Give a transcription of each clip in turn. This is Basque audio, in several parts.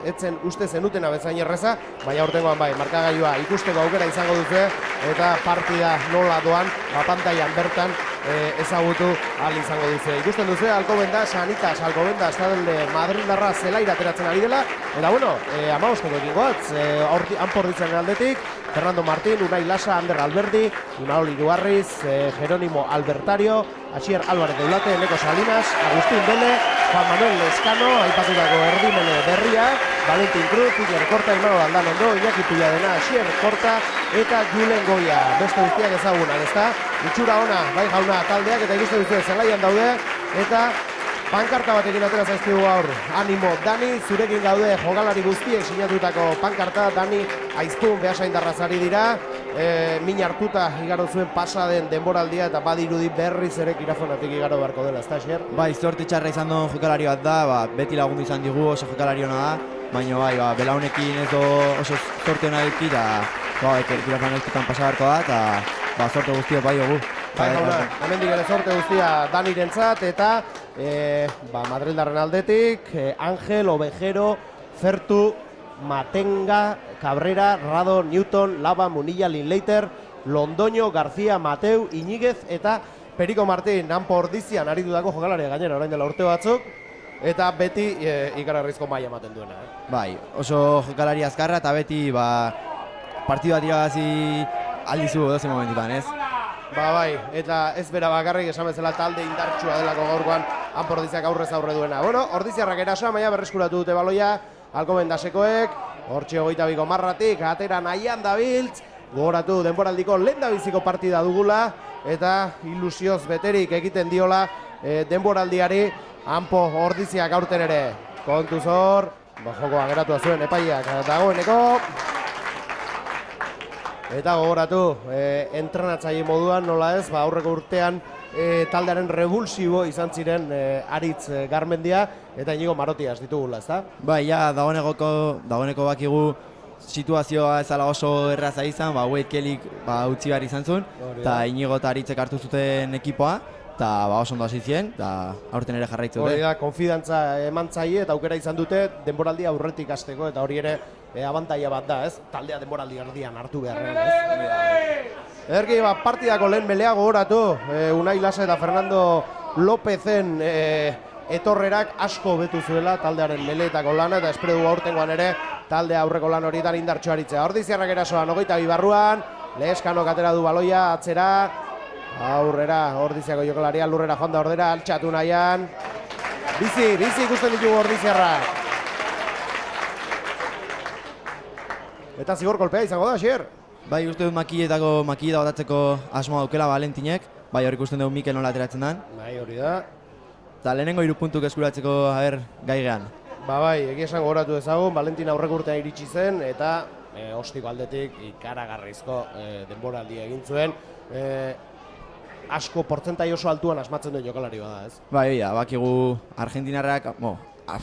etzen uste zenutena bezain erreza, baina aurtengoan bai, markagailua ikusteko aukera izango dute eta partida nola doan, pantailan bertan ezagutu ahal izango duzu. Ikusten duzu, Alcobendas, Sanitas, Alcobendas, talde madrildarra zelaira ateratzen ari dela, eta bueno, 15 ekin goatz, Anporditzen aldetik, Fernando Martín, Unai Lasa, Ander Alberdi, Imanol Iruarriz, Jerónimo Albertario, Asier Álvarez de Ulate, Neko Salinas, Agustín Bele, Juan Manuel Lescano, aipatutako erdimene berria, Valentin Cruz, Iker Korta, Imanol Aldanondo, Iñaki Pilladena, Asier Korta, eta Julen Goia. Beste guztiak ezagunak, ezta? Itxura ona, bai jauna taldeak, eta ikusten duzu zelaian daude, eta pankarta batekin atera zaizkigu gaur. Animo, Dani, zurekin gaude jokalari guztiek sinatutako pankarta, Dani Aiztun behasaindarraz ari dira, min hartuta igaro zuen pasa den denboraldia eta badirudi berriz ere kirafonatik igaro beharko dela, ezta Asier? Bai, zorte txarra izan duen jokalari bat da, beti lagundu izan digu, oso jokalari hona da, baina bai, belaunekin ez do oso zorte hona duki, eta kirafonatik pasa beharko da, eta zorte guztia bai dugu. Bai, jauna, hemendik ere zorte guztia Danirentzat, eta madrildarren aldetik, Ángel, Ovejero, Fertu, Matenga, Cabrera, Rado, Newton, Lava, Munilla, Linleiter, Londoño, García, Mateu, Iñiguez eta Periko Martín, Nanpo Ordizian aritutako jokalaria gainera orain dela urte batzuk, eta beti ikararrizko maila ematen duena. Bai, oso jokalari azkarra eta beti partidu bat irabazi aldizu dozen momentutan, ez? Bai, eta ez bera bakarrik esan bezala talde indartsua delako gaurkoan Nanpo Ordiziak aurrez aurre duena. Bueno, Ordiziarrak erasoa, maila berreskuratu dute baloia, Alcobendasekoek, hortxe 22ko marratik, atera nahian dabiltz, gogoratu denboraldiko lehendabiziko partida dugula, eta ilusioz beterik egiten diola denboraldiari Nanpo Ordiziak aurten ere. Kontuz hor, jokoa geratua zuen epaiak dagoeneko. Eta gogoratu, entrenatzaile moduan nola ez, aurreko urtean taldearen revulsibo izan ziren Aritz Garmendia eta Inigo Marotias ditugula, ezta? Bai, ja, dagoeneko bakigu situazioa ezala oso erraza izan, Wade Kellyk utzi behar izan zuen, eta Inigo eta Aritzek hartu zuten ekipoa, eta oso ondo hasi ziren, eta aurten ere jarraitzu dute. Hori da, konfidantza emantzaile eta aukera izan dute denboraldia aurretik hasteko, eta hori ere abantaila bat da, ez? Taldea denboraldi erdian hartu beharrean, ez? Ederki, partidako lehen melea gogoratu, Unai Lasa eta Fernando Lopezen etorrerak asko betu zuela taldearen meleetako lana, eta espero dugu aurtengoan ere taldea aurreko lan horietan indartxo aritzea. Ordiziarrak erasoan, 22 barruan, Leskanok atera du baloia, atzera, aurrera, Ordiziako jokalaria lurrera joan da ordera, altxatu nahian. Bizi ikusten ditugu Ordiziarrak. Eta zigor kolpea izango da, Asier? Bai, uste dut makileta botatzeko asmoa daukela Valentinek, bai hor ikusten dugu Mikel nola ateratzen den. Bai, hori da. Eta lehenengo 3 puntuk eskuratzeko gai gehan. Bai, egia esan gogoratu ezagun, Valentin aurreko urtean iritsi zen, eta ostiko aldetik ikaragarrizko denboraldia egin zuen. Asko portzentai oso altuan asmatzen duen jokalari bada, ez? Bai, bakigu argentinarrak,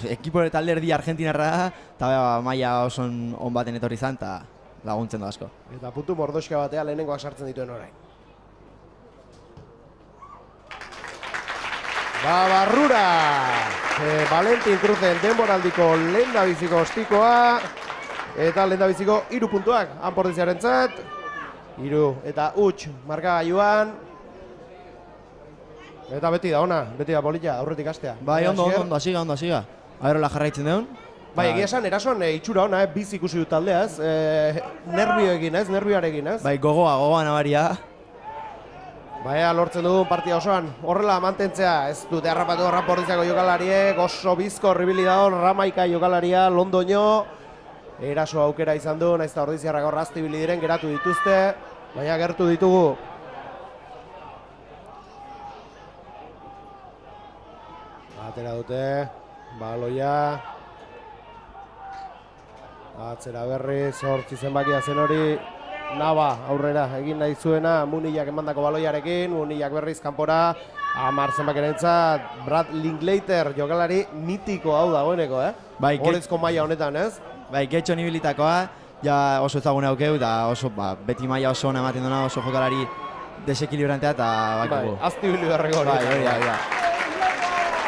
ekipore talde erdi argentinarra da, eta maila oso on baten etorri izan, eta laguntzen du asko. Eta puntu mordoxka batea lehenengoak sartzen dituen orain. Barrura! Valentin Cruzen denboraldiko lehendabiziko ostikoa, eta lehendabiziko 3 puntuak Nanpo Ordiziarentzat. 3 eta huts markagailuan. Eta beti da ona, beti da polita, aurretik hastea. Bai, ondo, hasiga. Aerola jarraitzen deun. Bai, egia esan, erasoan itxura ona, biz ikusi dut taldea, ez? Nervioarekin, ez? Bai, gogoa nabaria. Bai, lortzen dugu partida osoan, horrela mantentzea, ez dute harrapatu Nanpo Ordiziako jokalariek, oso bizko horribili dago, Ramaika jokalaria, Londoño, eraso aukera izan du, nahiz eta Ordiziarrak hor aztibili diren, geratu dituzte, baina gertu ditugu. Atera dute, baloia, atzera berriz, hortzi zenbakia zen hori, Nava aurrera egin nahi zuena, Munillak emandako baloiarekin, Munillak berriz kanpora, 10 zenbakiarentzat, Brad Linklater jokalari mitiko hau dagoeneko, Horrezko maila honetan, ez? Bai, getxo nibilitakoa, ja oso ezaguna aukeu, eta oso, beti maila oso ona ematen duena, oso jokalari desekilibrantea, eta bakigu. Aztibili berreko hori. Bai.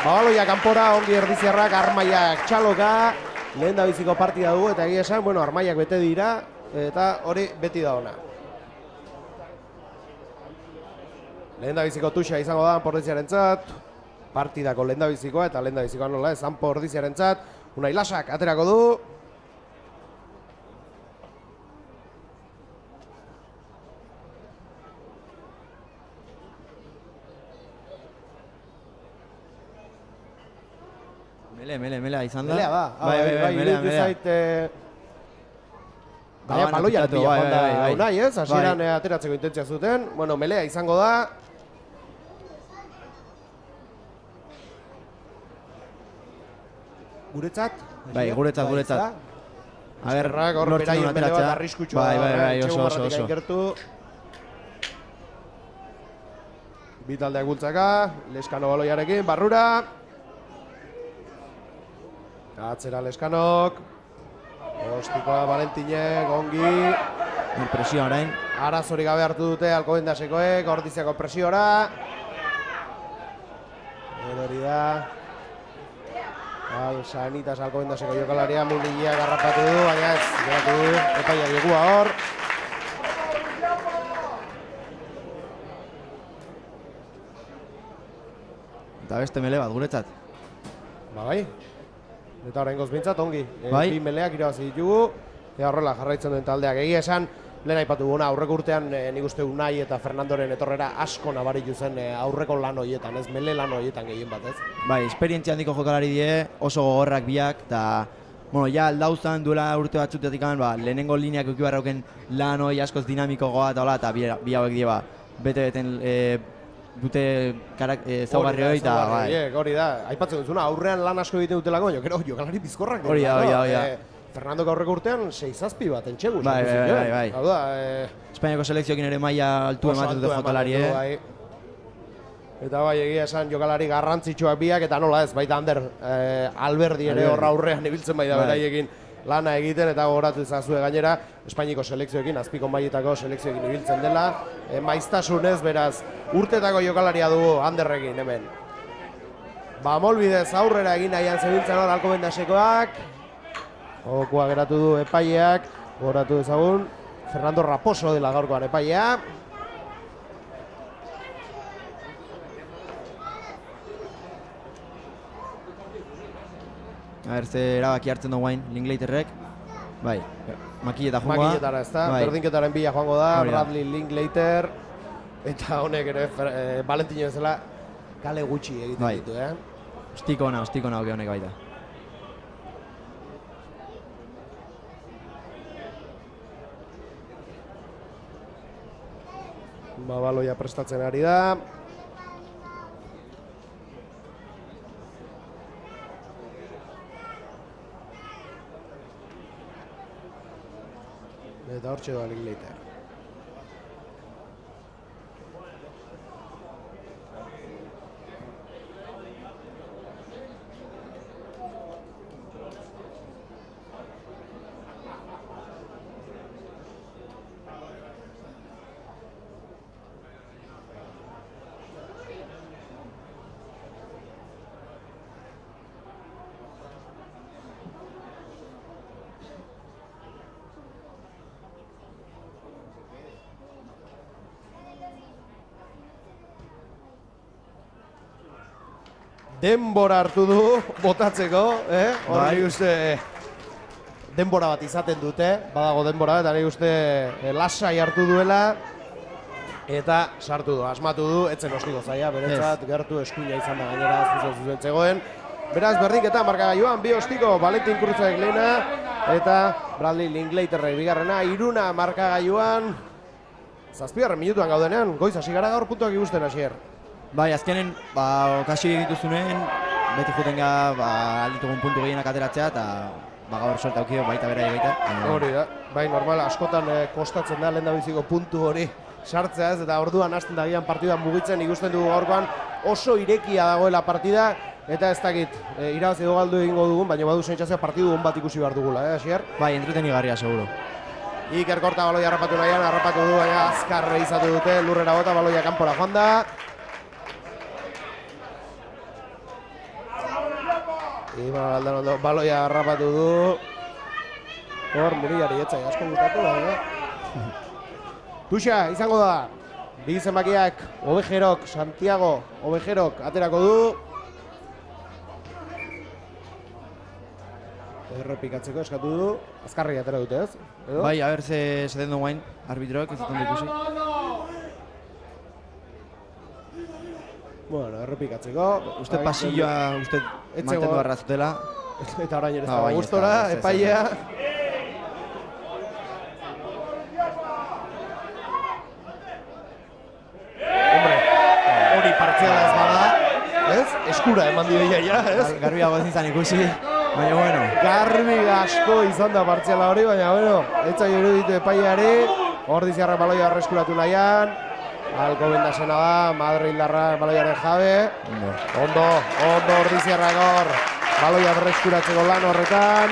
Baloia kanpora, ongi Ordiziarrak, armaiak txaloka, lehen da biziko partida dugu eta egia esan, bueno, armaiak bete dira eta hori beti da ona. Lehen da biziko tuxa izango da Pordiziarentzat, partidako lehen da bizikoa eta lehen da bizikoa nola ez, Pordiziarentzat, Unai Lasak aterako du. Melea izan da. Melea da, bai, melea. Baina baloia pila joan da Unai ez, hasieran ateratzeko intentzia zuten. Bueno, melea izango da. Guretzat? Bai, guretzat. A ber, hor beraien mele bat arriskutsua. Bai, oso. Bitaldeak bultzaka, Leskano baloiarekin, barrura. Atzera Leskanok. Ostikoa Valentinek, ongi. Presioa orain. Arazorik gabe hartu dute Alcobendasekoek, Ordiziako presiora. Hori da. Sanitas Alcobendaseko jokalaria Munilla garrapatu du, baina ez, geratu du, epaia diegua hor. Eta beste mele bat guretzat. Bai. Eta oraingoz bintzat ongi. Bai. Bi meleak irabazi ditugu. Eta horrela jarraitzen duen taldeak. Egia esan, lehen aipatu guna, aurreko urtean nik uste Unai eta Fernandoren etorrera asko nabaritu zen aurreko lan horietan, ez mele lan horietan gehien bat, ez? Bai, esperientzia handiko jokalari die, oso gogorrak biak, eta bueno, ja aldauztan duela urte batzutetik lehenengo lineak euki barrauken lan hori askoz dinamikoagoa eta hola, eta bi hauek die bete-beten dute zaugarri hori, eta bai. Hori da, aipatzen duzuna, aurrean lan asko egiten dutelako, gero jokalari bizkorrak. Hori da. Fernando aurreko urtean 6-7 bat entxegu. Bai. Hau da, Espainiako selekzioekin ere maila altu ematen dute jokalari, Eta bai, egia esan jokalari garrantzitsuak biak, eta nola ez, baita Ander Alberdi ere horra aurrean ibiltzen bai da beraiekin lana egiten, eta gogoratu izazue gainera, Espainiko selekzioekin, azpiko mailetako selekzioekin ibiltzen dela, maiztasunez, beraz, urtetako jokalaria dugu Anderrekin hemen. Ba, molbidez aurrera egin nahian zebiltzen hor Alcobendasekoak. Jokoa geratu du epaileak, gogoratu dezagun, Fernando Raposo dela gaurkoan epailea. A ber, ze erabaki hartzen du guain Linklaterrek. Bai, makileta joango da. Makiletara, ez da, berdinketaren bila joango da, Bradley Linklater. Eta honek ere, Valentino bezala, kale gutxi egiten ditu, Ostikona hoke honek baita. Baloia prestatzen ari da. Eta hortxe doa Linklater. Denbora hartu du, botatzeko, hori uste denbora bat izaten dute, badago denbora, eta nire uste lasai hartu duela, eta sartu du, asmatu du, etzen ostiko zaila, beretzat, gertu eskuina izan da gainera, zuzen zegoen. Beraz, berdinketa markagailuan, bi ostiko, Valentin Kruzek lehena, eta Bradley Linklaterrek bigarrena, iruna markagailuan, 7 minutuan gaudenean, goiz hasi gara gaur puntuak ikusten hasier. Bai, azkenen, okazio dituzunen, beti juten gara alditugun puntu gehienak ateratzea, eta gaur sorta aukio baita bera baita. Hori da, bai, normal, askotan kostatzen da lehen da biziko puntu hori sartzea ez, eta orduan hasten da gian partidan mugitzen ikusten dugu gaurkoan oso irekia dagoela partida, eta ez dakit, irabazi galdu egingo dugun, baina badu sentsazioa partidu hon bat ikusi behar dugula, Asier? Bai, entretenigarria, seguro. Iker Korta baloia harrapatu nahian, harrapatu du, baina azkar izatu dute, lurrera bota, baloia kanpora joan da. Iman Aldanondo baloia harrapatu du. Hor, Murillari etzai asko gustatu da. Tuxa, izango da. Bi zenbakiak, Ovejerok, Santiago, Ovejerok aterako du. Errepikatzeko eskatu du. Azkarri atera dute ez? Edo? Bai, a ber, ze den guain, arbitroak ez dut ikusi. Bueno, errepikatzeko. Uste pasilloa, uste mantendu arrazutela. Eta orain ere ez Ah, dago bai, gustora, ez da, epailea. Hombre, hori partziala ez bada, ez? Eskura eman dio iaia, ez? Garbiago ez izan ikusi, baina bueno. Garbi asko izan da partziala hori, baina bueno, etzai eruditu epaileari. Ordiziarra baloia arreskuratu nahian. Alkobendasena da, Madrildarra baloiaren jabe. Ondo Ordiziarrak hor. Baloia berreskuratzeko lan horretan.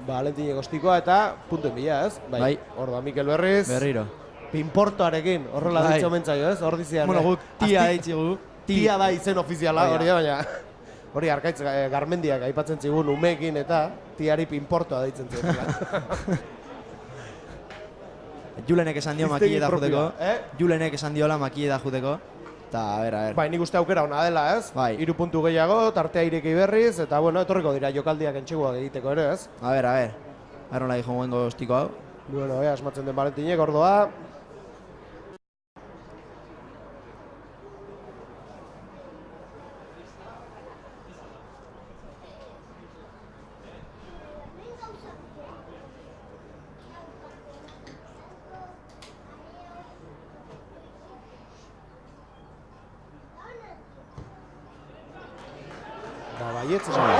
Valentin Egostikoa eta puntuen bila, ez? Bai. Hor da Mikel Berriz. Berriro. Pinportoarekin, horrela Bai. ditzo mentzaio, ez? Ordiziarra. Bueno, guk tia daitzigu. Tia da izen ofiziala, Bai, hori da, baina hori Arkaitz Garmendiak aipatzen zigun umeekin eta tiari pinportoa deitzen zigun. Julenek esan dio makille da juteko. propioa, Julenek esan diola makille da juteko. Eta, a ber. Bai, nik uste aukera ona dela, ez? Bai. 3 puntu gehiago, tartea ireki berriz, eta bueno, etorriko dira jokaldiak entxeguak egiteko ere, ez? A ber. Arrola dijo goengo ostiko hau. Bueno, asmatzen den Valentinek, ordoa. Baietz esan.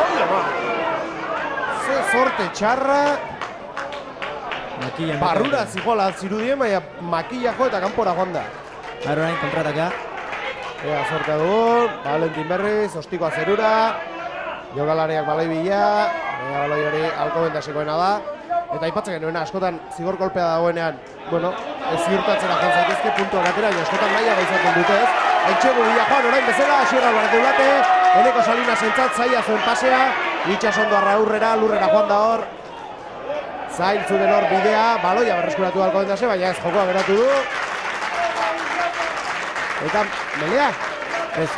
Ze sorte txarra. Makillen. Barrura zigoala zirudien, baina makilla jo eta kanpora joan da. Arrorain kontratakea. Ea sortea dugun, Valentin Berriz, ostikoa zerura. Jokalariak baloi bila. Baloi hori Alkobendasekoena da. Eta aipatzen genuena, askotan zigor kolpea dagoenean, bueno, ez ziurtatzera joan zaitezke puntuak atera, askotan nahiago izaten dute ez. Aitxegu bila joan, orain bezala, Asierra Albaratulate, Eneko Salinas entzat, zaila zuen pasea, Itxasondo arraurrera, lurrera joan da hor. Zail zuen hor bidea, baloia berreskuratu dalko dendase, baina ez jokoa geratu du. Eta, melea? Ez,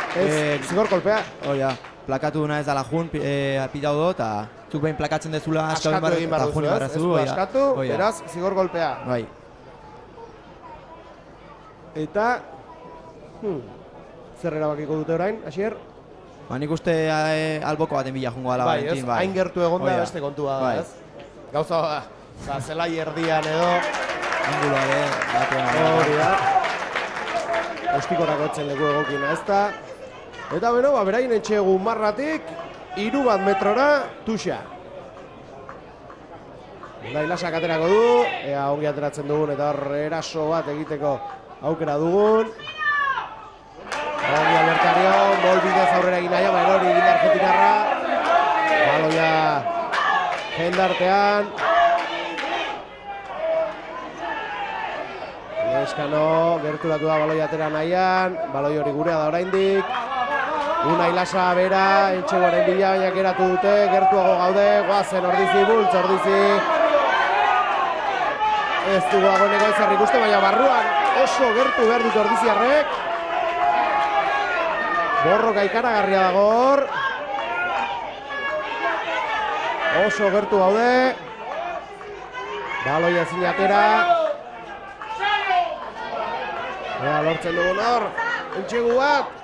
zigor kolpea. Oia, plakatu duna ez dala jun, pitau do, eta zuk behin plakatzen dezula askatu egin behar duzu, ez? Ez du askatu, beraz, zigor golpea. Bai. Eta, zer erabakiko dute orain, Asier? Ba, nik uste alboko baten bila jungo dala Valentin, bai. Hain gertu egon da beste kontua da, bai. ez? Gauza da, zelai erdian edo. Anguloa ere, hori da. Ostikorako etzen leku egokina, ez da. Eta beno, berain etxegu marratik, 3 bat metrora, Tuxa. Da, ilasak aterako du, ea ongi ateratzen dugun, eta hor eraso bat egiteko aukera dugun. Ongi Albertario, molbidez aurrera egin nahi, baina hori egin argentinarra. Baloia jendartean. Eskano, gerturatu da baloi atera nahian, baloi hori gurea da oraindik. Una ilasa bera, entxegoaren bila, baina geratu dute, gertuago gaude, goazen Ordizi, bultz Ordizi. Ez dugu dagoeneko ezer ikusten, baina barruan oso gertu behar dut Ordiziarrek. Borroka ikaragarria dago hor. Oso gertu gaude. Baloia ezin atera. Ea, lortzen dugun hor, entxegu bat.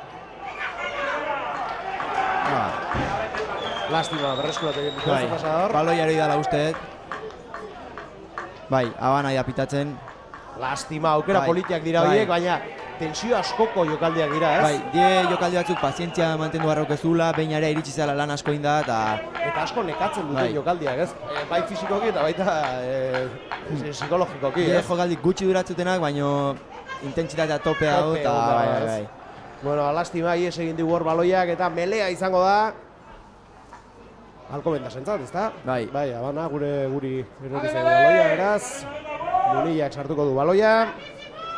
Lastima, berreskuratu egin dut ez pasador. Baloiari dala usteet. Bai, abana apitatzen. Lastima, aukera politiak dira horiek, baina tensio askoko jokaldiak dira, ez? Bai, die jokaldi batzuk pazientzia mantendu barrok ez duela, behin ere iritsi zela lan asko inda, eta asko nekatzen dute jokaldiak, ez? Bai fizikoki eta baita psikologikoki, ez? Jokaldi gutxi duratzutenak, baina intentsitatea topea hau, eta bai. Bueno, lastima, ies egin dugu hor baloiak, eta melea izango da. Alkobendasentzat, ezta? Bai. Bai, abana, guri erori zaigu baloia, eraz. Muniak sartuko du baloia.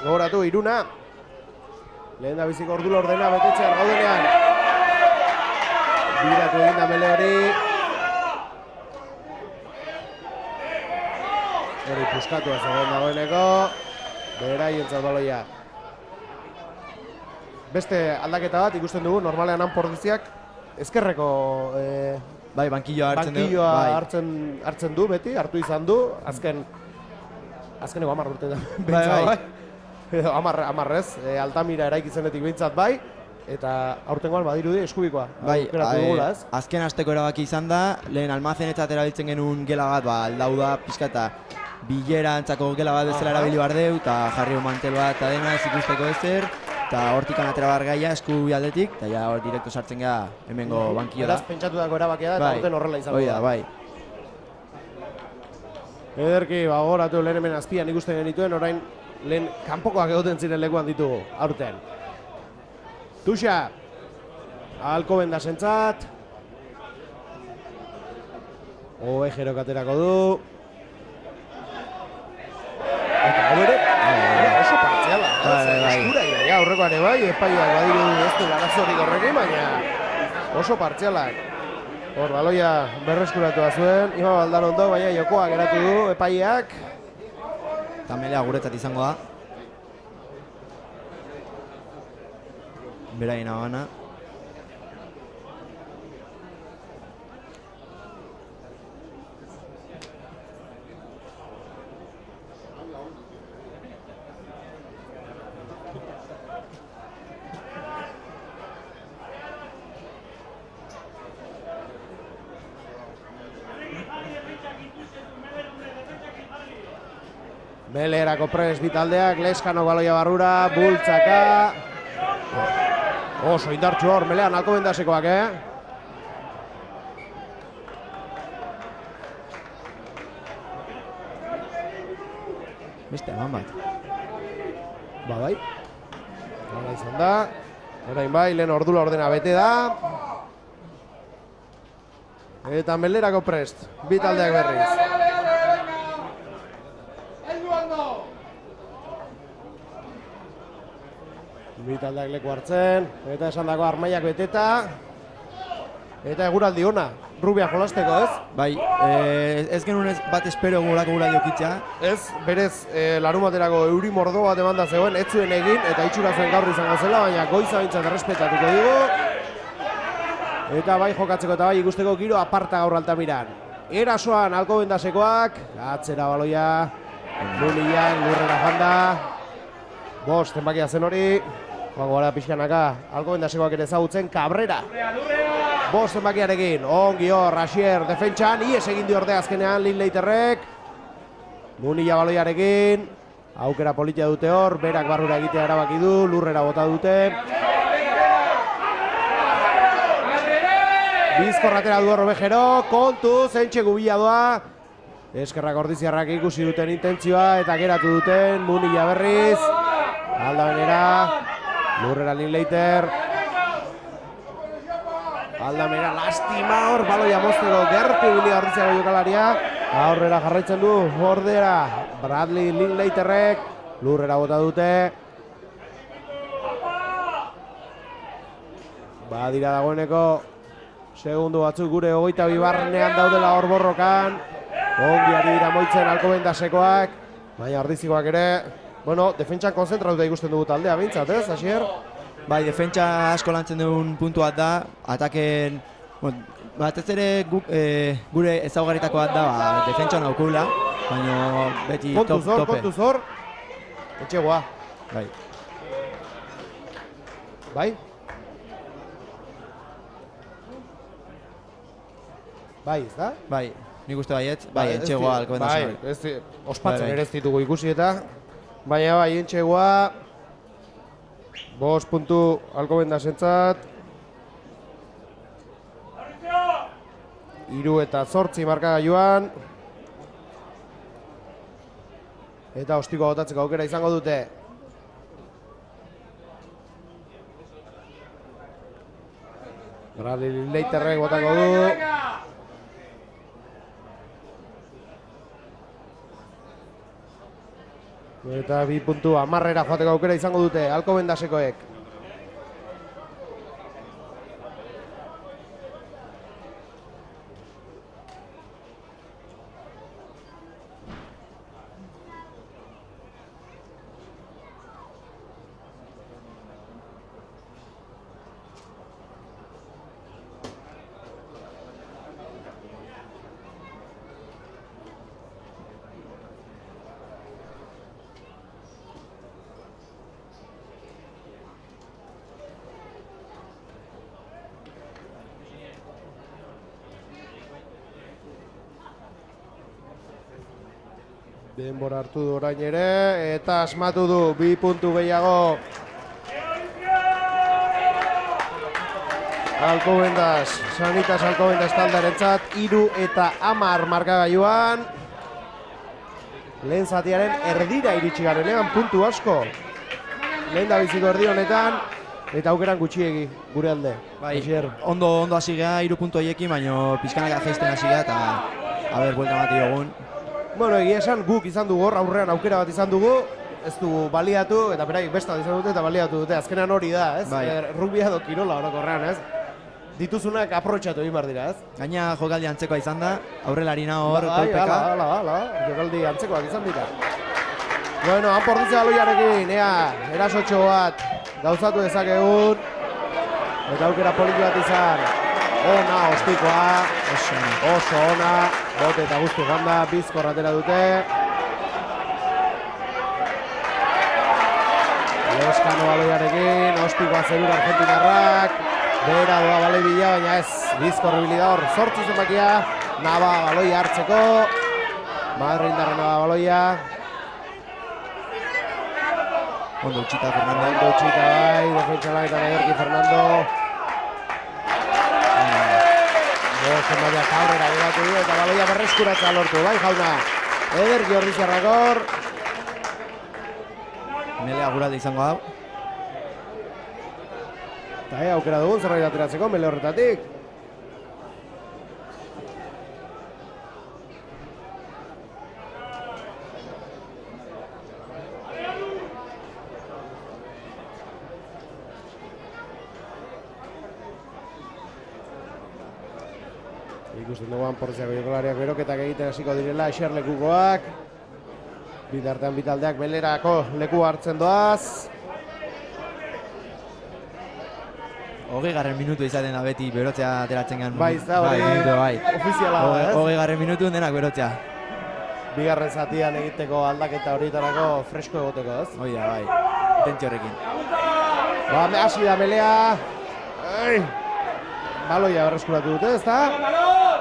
Gogoratu, 3. Lehen da biziko ordu ordena betetzean gaudenean. Biratu egin da Mele hori. Hori puskatua zegoen dagoeneko. Beraientzat baloia. Beste aldaketa bat ikusten dugu, normalean han Pordiziak ezkerreko Bai, bankilloa hartzen du beti, hartu izan du, azkeneko 10 urte da. Bai. Amarrez, Altamira eraikizenetik behintzat bai, eta aurtengoan badirudi eskubikoa. Bai, dugula, ez? azken asteko erabaki izan da, lehen almazenetzat erabiltzen genuen gela bat, aldau da pixka eta bilera antzako gela bat bezala erabili bardeu, eta jarri mantel bat eta dena ez ikusteko ezer, eta hortikan atera bar gaia esku aldetik, eta ja hor direkto sartzen gara hemengo bankillo da. Beraz, pentsatutako erabakia da, eta aurten horrela izango da. Bai. Ederki, bagoratu lehen hemen azpian ikusten genituen, orain lehen kanpokoak egoten ziren lekuan ditugu, aurten. Tuxa, Alkoben da sentzat. Oejerok aterako du. Eta hau ere, oso partziala. Eskura ira, aurrekoan bai, epaiak badiru ez du larazorik horrekin, baina oso partzialak. Hor, baloia berreskuratua zuen, Ima Baldarondo, baina jokoa geratu du, epaiak. Eta Melea guretzat izango da. Beraien abana. Melerako pres bitaldeak, Leskano baloia barrura, bultzaka. Oso indartxu hor, Melean Alkobendasekoak, Beste, eman bat. Bai. Hala izan da. Orain bai, lehen ordula ordena bete da. Eta Melerako prest, bitaldeak berriz. Bitaldeak leku hartzen, eta esan dago armaiak beteta. Eta eguraldi ona, Rubia jolasteko, ez? Bai, ez genuen bat espero gulako gura diokitzea. Ez, berez, larumaterako euri mordo bat emanda zegoen, ez zuen egin, eta itxura zuen gaur izango zela, baina goiza bintzat errespetatuko dugu. Eta bai jokatzeko eta bai ikusteko giro aparta gaur Altamiran. Erasoan Alkobendasekoak, atzera baloia, Munian, lurrera janda. Bost, zenbakia zen hori. Joango gara pixkanaka, Alkobendasekoak ere ezagutzen, Cabrera. Bost zenbakiarekin, ongi hor, Rasier, defentsan, ies egin diorde azkenean Linleiterrek. Munila baloiarekin, aukera politia dute hor, berak barrura egitea erabaki du, lurrera bota dute. Bizkorratera du Robejero, kontu, zentxe gubila doa. Eskerrak ordiziarrak ikusi duten intentzioa eta geratu duten, Munila berriz. Aldabenera, lurrera Linleiter. Aldamera lastima hor, baloia mozteko gertu bilia ordiziago jokalaria. Aurrera jarraitzen du, ordera, Bradley Linleiterrek, lurrera bota dute. Badira dagoeneko, segundu batzuk gure 22 barnean daudela hor borrokan. Ongi ari dira moitzen Alkobendasekoak, baina ordizikoak ere, bueno, defentsan konzentratuta ikusten dugu taldea bintzat, ez, Asier? Bai, defentsa asko lantzen duen puntu bat da, ataken, batez ere gure ezaugarritako bat da, defentsa naukula, baina beti tope. Kontuz hor, etxegoa. Bai. Bai? Bai, ez da? Bai, nik uste baietz, bai, entxegoa Alkobendasekoak. Bai, ospatzen ere ez ditugu ikusi eta, baina bai, entxegoa. 5 puntu Alkobendasentzat. 3 eta 8 markagailuan. Eta ostikoa botatzeko aukera izango dute. Bradley Linleiterrek botako du. Eta 2 puntu 10 joateko aukera izango dute Alkobendasekoek. Denbora hartu du orain ere, eta asmatu du 2 puntu gehiago. Alcobendas, Sanitas Alcobendas taldearentzat 3 eta 10 markagailuan. Lehen zatiaren erdira iritsi garenean, puntu asko. Lehen da biziko erdi honetan, eta aukeran gutxiegi gure alde. Bai, ondo hasi geha 3 puntu haiekin, baina pizkanaka jaisten hasi geha, eta buelta mati dugun. Bueno, egia esan guk izan dugu hor, aurrean aukera bat izan dugu, ez dugu baliatu, eta beraik besta izan dute eta baliatu dute, azkenean hori da, ez? Bai. Rugbia edo kirola orokorrean, ez? Dituzunak aprotxatu egin behar dira, ez? Gaina jokaldi antzekoa izan da, aurrelarina hor, kolpeka. Hala, jokaldi antzekoak izan dira. Bueno, han portitza baloiarekin, erasotxo bat gauzatu dezakegun, eta aukera poliki bat izan. Ona, ostikoa, oso ona, bote eta guztu ganda, bizkor atera dute. Leskano baloiarekin, ostikoa zerura argentinarrak, behera doa baloi bila, baina ez, bizkor ibili da hor, 8 zenbakia, Nava baloia hartzeko, Madrindarra Nava baloia. Ondo utxita Fernando. Ondo utxita bai, defentsa lanetan ederki Fernando. Zenbaiak aurrera geratu du eta baloia berreskuratza lortu, bai jauna. Ederki Orrizarrak hor. Melea guralde izango hau. Eta aukera dugun zerbait ateratzeko mele horretatik. Ikusten duguan portziako jokalariak beroketak egiten hasiko direla, eserlekukoak. Bitartean bitaldeak belerako leku hartzen doaz. 20. minutu izaten da beti berotzea ateratzen gan. Bai, da hori ofiziala da, ez? 20. minutu denak berotzea. Bigarren zatian egiteko aldaketa horietarako fresko egoteko, ez? Hoi da, bai. Tentzio horrekin. Ba, hasi da melea. Baloia berreskuratu dute, ez da?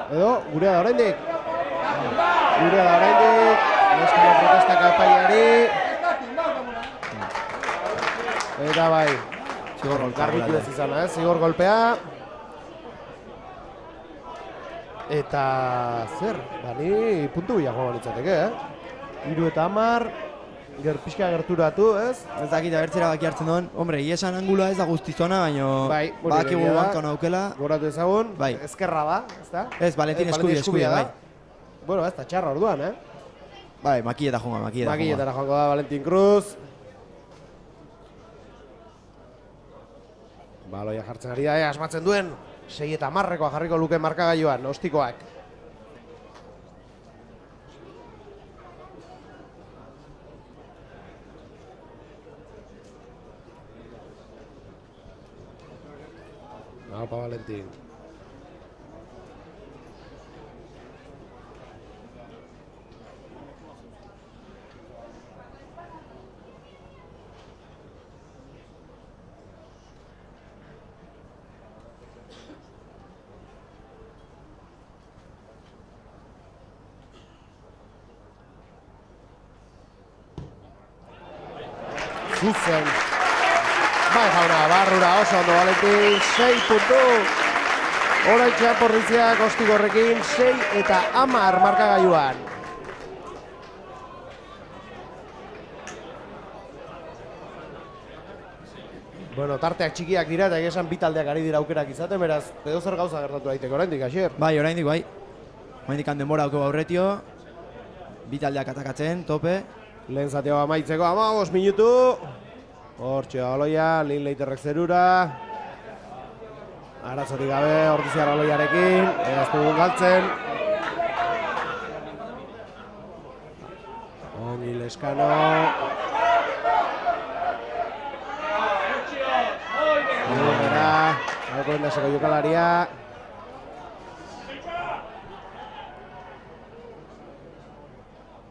Edo, gurea da oraindik. Gurea da oraindik. Eskala protestak epaileari. Eta bai. Zigor golpea. Garbitu ez izan, zigor golpea. Eta zer, bani puntu bila joan litzateke, 3 eta 10. Pixka gerturatu, ez? Ez dakit abertzera baki hartzen duen. Hombre, iesan angula ez da guztizona, baina bai, bakigu bankana aukela. Goratu ezagun, bai. ezkerra da, ez da? Ez, Valentin eskubia, bai. Bueno, ez da txarra orduan, Bai, makieta joango, Makietara joango da Valentin Cruz. Baloia jartzen ari da, asmatzen duen 6 eta 10 jarriko luke markagailuan, ostikoak. Opa, Valentin. Zuzen. Bai jauna, barrura oso ondo Valentin, 6 puntu. Horaitxean porritziak ostigorrekin 6 eta 10 markagailuan. Bueno, tarteak txikiak dira eta esan bitaldeak ari dira aukerak izaten, beraz, edo zer gauza gertatu daiteke oraindik, Asier? Bai, oraindik bai. Oraindik denbora auko aurretio. Bitaldeak atakatzen, tope. Lehen zatea amaitzeko, 15 minutu. Hortxe baloia, Lin Leiterrek zerura. Arazorik gabe, Ordiziar baloiarekin. Ez dugu galtzen. Ongi Leskano. Gara, Alcobendas-eko jokalaria.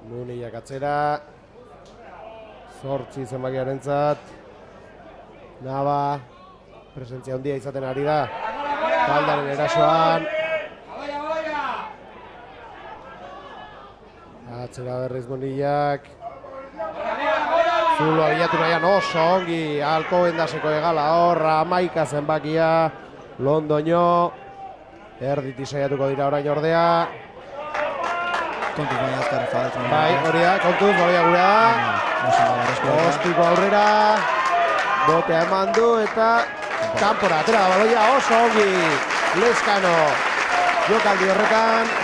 Muniak atzera. 8 zenbakiarentzat. Nava presentzia handia izaten ari da taldaren erasoan. Atzera berriz Monillak. Zulo abilatu nahian oso ongi Alcobendaseko egala hor, 11 zenbakia, Londoño, erditi saiatuko dira orain ordea. Kontuz baina azkarra zabaltzen. Bai, hori da, kontuz, hori da gurea da. Ostiko aurrera, botea eman du eta kanpora, atera da baloia, oso ongi, Leskano, jokaldi horretan.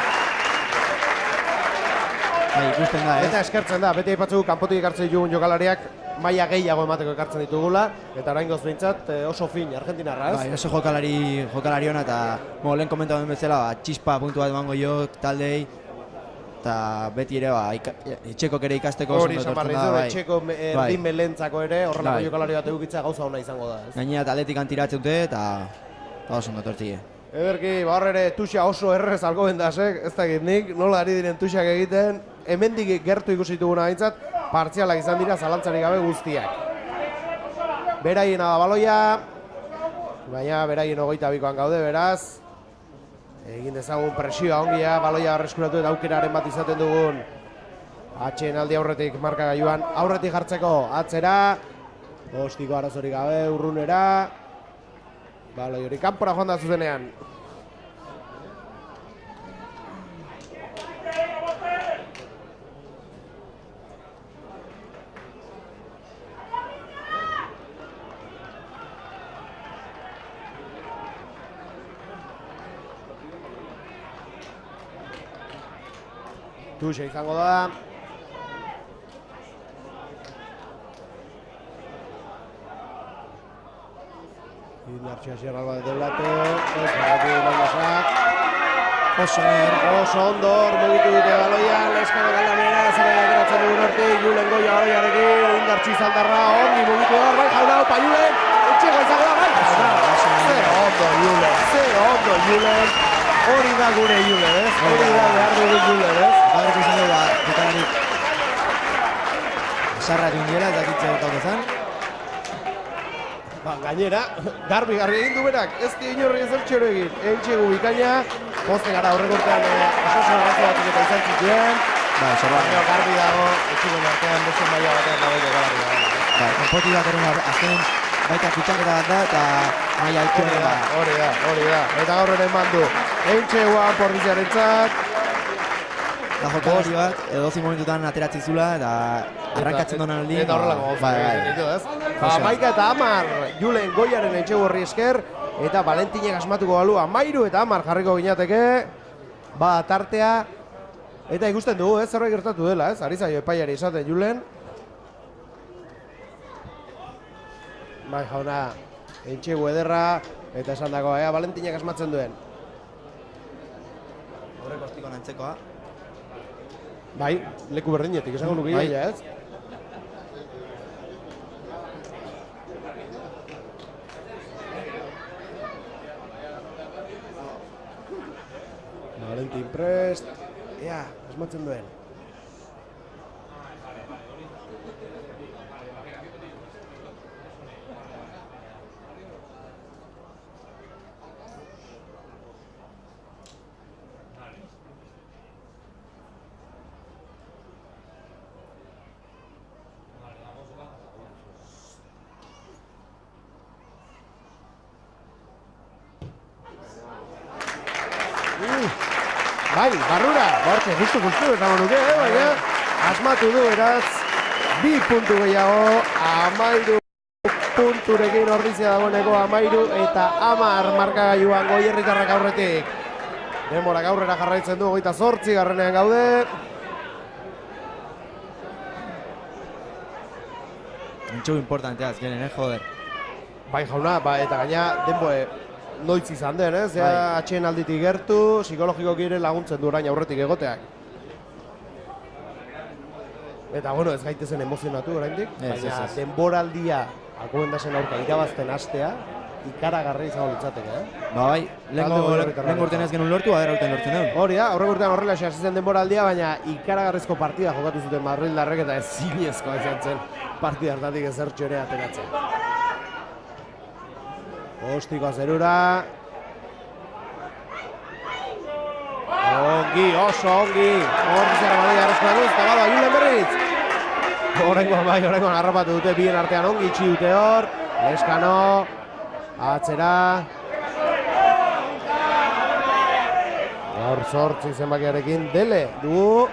Bai, ikusten da, Eta eskertzen da, beti aipatzu kanpotik ekartzen ditugun jokalariak maila gehiago emateko ekartzen ditugula, eta oraingoz behintzat oso fin, Argentinarra, ez? Bai, oso jokalari ona, eta lehen komentatu den bezala, txispa puntu bat emango jo taldei, eta beti ere, etxekok ere ikasteko oso hori esan barri zu, etxeko erdin melentzako ere, horrelako jokalari bat egukitza gauza ona izango da, ez? Gainera atletik antiratzen dute, eta oso ondo tortile. Ederki, hor ere tuxa oso errez Alcobendasek, ez dakit nik, nola ari diren tuxak egiten, hemendik gertu ikusi duguna behintzat, partzialak izan dira zalantzarik gabe guztiak. Beraiena da baloia, baina beraien 22an gaude, beraz. Egin dezagun presioa ongia, baloia arreskuratu eta aukeraren bat izaten dugun. Atxeen aldi aurretik markagailuan, aurretik jartzeko, atzera. Ostiko arazorik gabe, urrunera. Baloi hori kanpora joan da zuzenean. Tuxe izango da. Indartxea Sierra Alba de Lato, ez baratu Mandasak. Oso ondo, mugitu dute baloia, Leskano galdanera, zara geratzen dugun hortik, Julen Goia baloiarekin, Indartxu izaldarra, ongi mugitu da, bai jauna, opa Julen, etxeko izango da, bai ze ondo Julen, hori da gure Julen, ez? Hori da behar dugun Julen, ez? Gaurko izan dugu, jokalarik sarra diundiela, ez dakitze gaur ezan. Gainera, garbi egin du berak, ez di inorri ezer txero egin. Entxegu bikaina, pozten gara horrek urtean oso gazo batzuk eta izan zituen. Baina garbi dago, etxugen artean beste maila batean dago jokalari da. Konpoti bat erren azken baita fitxaketa bat da eta maila altxuen da. Hori da. Eta gaur ere eman du. Entxegua porriziarentzat. Da jokalari bat, edozi momentutan ateratzen zula eta arrankatzen donan aldi. Eta horrelako gauza. Amaika eta 10 Julen Goiaren Entxegu horri esker. Eta Valentinek asmatuko balu 13 eta 10 jarriko ginateke. Tartea. Eta ikusten dugu, zerbait gertatu dela, ez? Ari zaio epaiari esaten Julen. Bai jauna, Entxegu ederra. Eta esan dago, Valentinek asmatzen duen. Horreko ostiko nantzekoa. Bai, leku berdinetik, esango nuke ja, ez? Valentin prest. Ea, asmatzen duen. Bai, barrura, bortxe, justu, esango nuke, baina asmatu du, eraz, 2 puntu gehiago, 13 punturekin ordizia dagoeneko 13 eta 10 markagailuan Goierritarrak aurretik. Denborak aurrera jarraitzen du, 28 garrenean gaude. Entxegu importantea azkenen, joder. Bai jauna, eta gaina denboe noiz izan den, ez? Atxeen alditik gertu, psikologikoki ere laguntzen du orain aurretik egoteak. Eta, bueno, ez gaitezen emozionatu oraindik, baina denboraldia Alcobendasen aurka irabazten hastea, ikaragarri izango litzateke, Bai, lehen urtean ez genuen lortu, adera urtean lortzen dugu. Hori da, horrek urtean horrela hasi zen denboraldia, baina ikaragarrizko partida jokatu zuten Madrildarrek eta ezinezkoa izan zen partida hartatik ezertxo ere ateratzen. Ostikoa zerura. Ongi, oso ongi. Ortizar baloia errezkoa duz, eta bada, Julen berriz. Horrengoan harrapatu dute bien artean ongi itxi dute hor. Leskano, atzera. Gaur 8 zenbakiarekin Dele du.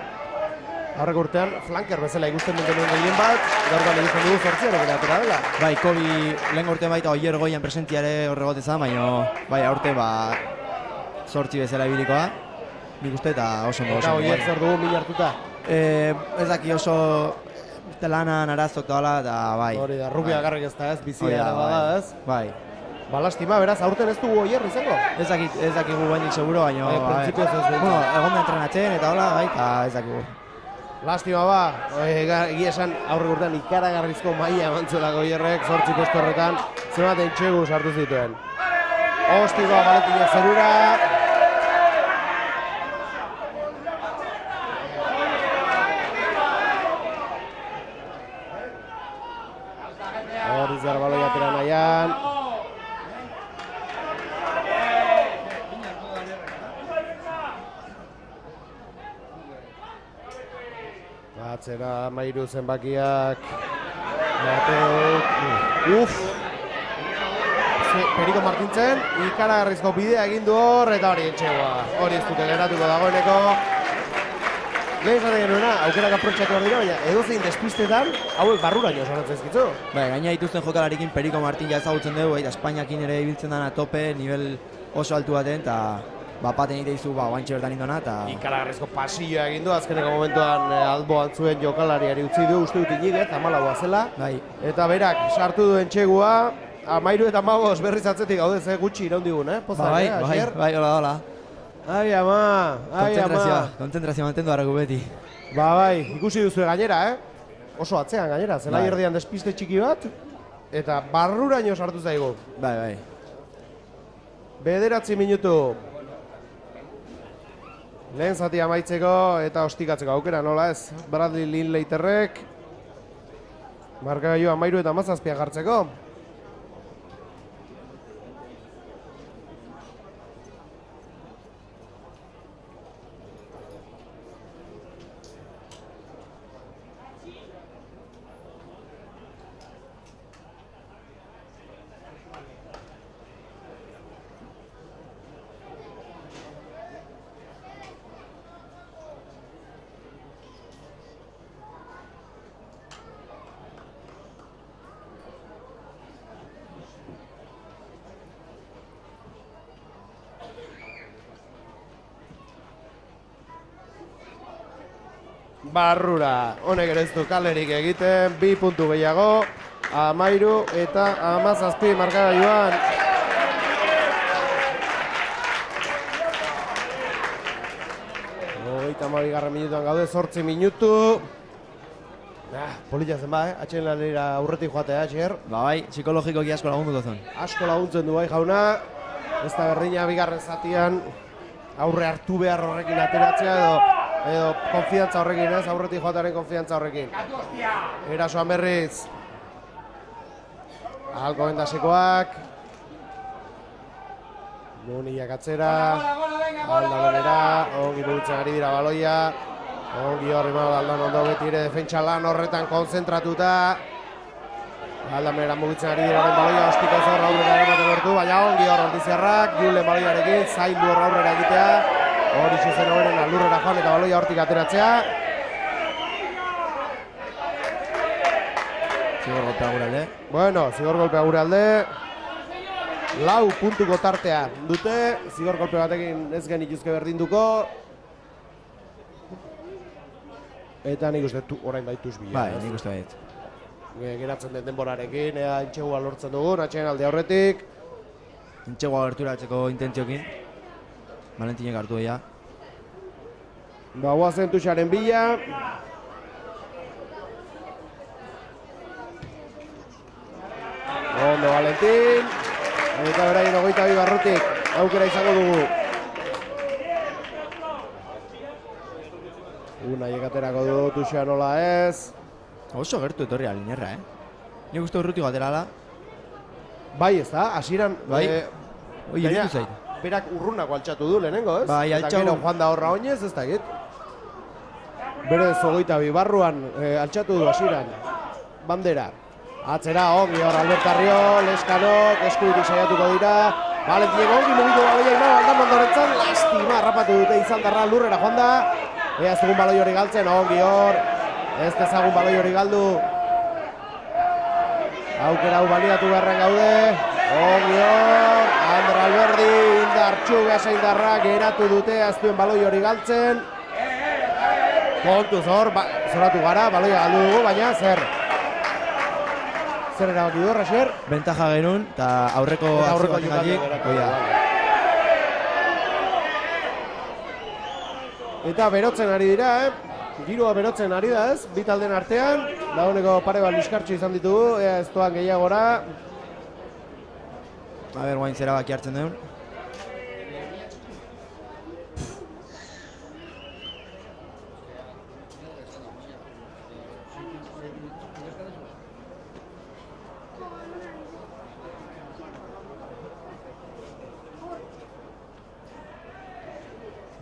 Aurreko urtean flanker bezala ikusten duten gehien bat, gaurkoan ikusten dugu 8 atera dela. Bai, Kobi lehen urtean baita oier goian presentiare horregote zan, baina bai, aurte 8 bezala ibilikoa. Nik uste eta oso ondo. Eta oier zer dugu min hartuta? Ez daki oso lanan arazok doala, eta bai. Hori da, rubia garrik ez da ez, bizia ere bada ez. Bai. Lastima, beraz, aurten ez dugu oier izango? Ez dakigu bendik seguro, baina... Printzipioz ez behintzen. Bueno, egon da entrenatzen eta hola, bai, eta ez dakigu. Lastima egia esan aurrek urtean ikaragarrizko maila emantzuelako oierrek, 8 postu horretan, zenbaten txegu sartu zituen. Ostikoa Valentinek zerura. Hori zer baloia atera nahian. Atzera Mairu zenbakiak. Periko Martintzen, ikaragarrizko bidea egin du hor, eta hori etxegoa. Hori ez dute geratuko dagoeneko. Lehen zaten genuena, aukerak aprotxatu hor dira, baina edozein despistetan, hauek barruraino saratzen ezkitzu. Bai, gaina dituzten jokalarikin Periko Martin ja ezagutzen dugu, eta Espainiakin ere ibiltzen dana tope, nivel oso altu baten, eta bapaten iteizu guantxe bertan indona, eta... Ikaragarrizko pasilloa egin du, azkeneko momentuan alboan zuen jokalariari utzi du, uste dut Iniget, 14 zela. Bai. Eta berak, sartu duen txegua, Amairu eta Mabos berriz atzetik gaude ze gutxi iraun digun, Pozak, bai, hola. Ai ama, Kontzentrazio mantendu harako beti. Bai, ikusi duzu gainera, Oso atzean gainera, zelai erdian despiste txiki bat, eta barruraino sartu zaigu. Bai. 9 minutu. Lehen zati amaitzeko eta ostikatzeko aukera, nola ez? Bradley Linklaterrek markagailu 13 eta 17 jartzeko. Barrura, honek ere ez du kalerik egiten, 2 puntu gehiago, 13 eta 17 markagailuan. Hogeita 12 minutuan gaude, 8 minutu. Polita zen atxen lanera aurretik joatea, Atxer. Bai, psikologikoki asko lagunduko zen. Asko laguntzen du bai jauna, ez da berdina bigarren zatian aurre hartu behar horrekin ateratzea edo konfidantza horrekin, aurretik joataren konfidantza horrekin. Erasoan berriz. Ahalko bendasekoak. Muniak atzera. Aldamenera, ongi mugitzen ari dira baloia. Ongi horri Aldan ondo beti ere defentsa lan horretan konzentratuta. Aldamenera mugitzen ari diraren baloia, ostiko zor aurrera ematen bertu, baina ongi hor Ortiziarrak, Julen baloiarekin, zaildu hor aurrera egitea. Hori zuzen horren alurrera joan eta baloia hortik ateratzea. Zigor golpea gure alde. Bueno, zigor golpea gure alde. 4 puntuko tartea dute, zigor golpe batekin ez genituzke berdinduko. Eta nik uste orain baituz bila. Bai, nik uste bait. Geratzen den denborarekin, ea intxegua lortzen dugun, atxeen alde horretik. Intxegua gerturatzeko intentziokin. Valentinek hartu ja. Guazen Tuxaren bila. Ondo Valentin. Eta beraien 22 barrutik aukera izango dugu. Unai ekaterako du Tuxa nola ez. Oso gertu etorri alinerra, Nik uste urrutik aterala. Bai ez da, hasieran. Bai. Oi, iritu zait. berak urrunako altxatu du lehenengo, ez? Bai, Eta altxau- gero joan da horra oinez, ez da git. Bere 22 barruan altxatu du hasieran. Bandera. Atzera ongi hor Albert Carriol, Leskanok, eskuitik saiatuko dira. Valentin ongi mugitu baloia ima, Aldaman doretzan, lastima, harrapatu dute izan darra lurrera joan da. Ea ez dugun baloi hori galtzen, ongi hor. Ez dezagun baloi hori galdu. Aukera hau baliatu beharren gaude. Ongi hor, Ander Alberdi, indartxu gasa indarra, geratu dute, ez duen baloi hori galtzen. Kontuz hor, zoratu gara, baloia galdu dugu, baina zer? Zer erabaki du, Rasier? Bentaja genuen, eta aurreko jokaldiak geratu dira. Eta berotzen ari dira, Giroa berotzen ari da, ez? Bi talden artean. Dagoeneko pare bat liskartxo izan ditugu, ea ez doan gehiagora. A ber, guain zera baki hartzen duen.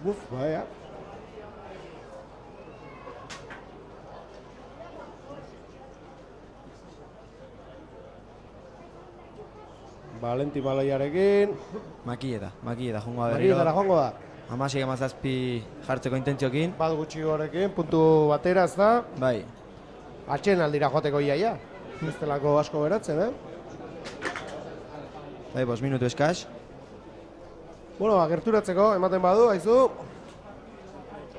Buf, baina. Valentin baloiarekin. Makilleta, jongo da berriro. Marietara joango da. 16-17 jartzeko intentziokin. Bat gutxi gorekin, puntu batera ez da. Bai, Atxen aldira joateko iaia. Ez delako asko beratzen, bai, 5 minutu eskaz. Bueno, gerturatzeko, ematen badu, haizu.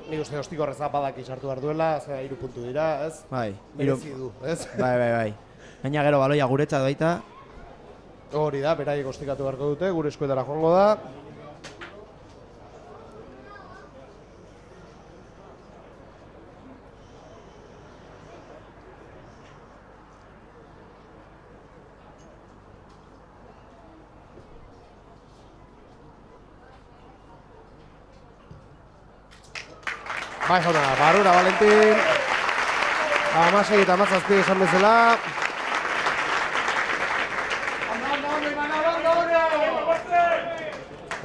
Nik uste hostiko rezapadak izartu behar duela, zera 3 puntu dira, ez? Bai, Merezi du, ez? bai. Gaina gero baloia guretzat baita. Hori da, beraiek ostikatu beharko dute, gure eskuetara joango da. Bai, jauna, barrura Valentin. 16 eta 17 esan bezala.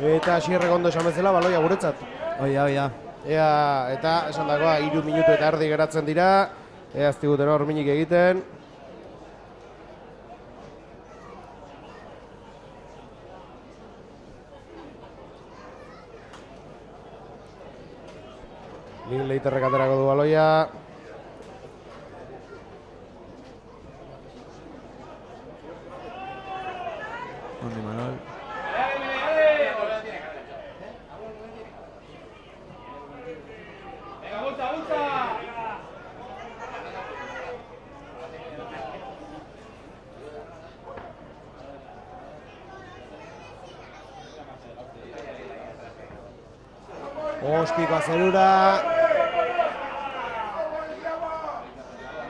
Eta Xierrek ondo esan bezala, baloia guretzat. Hoi da. Ea, eta esan dagoa, 3 minutu eta erdi geratzen dira. Ea ez diguten hor minik egiten. Lin Leiterrek aterako du baloia. Ondi Manol. Ostikoa zerura.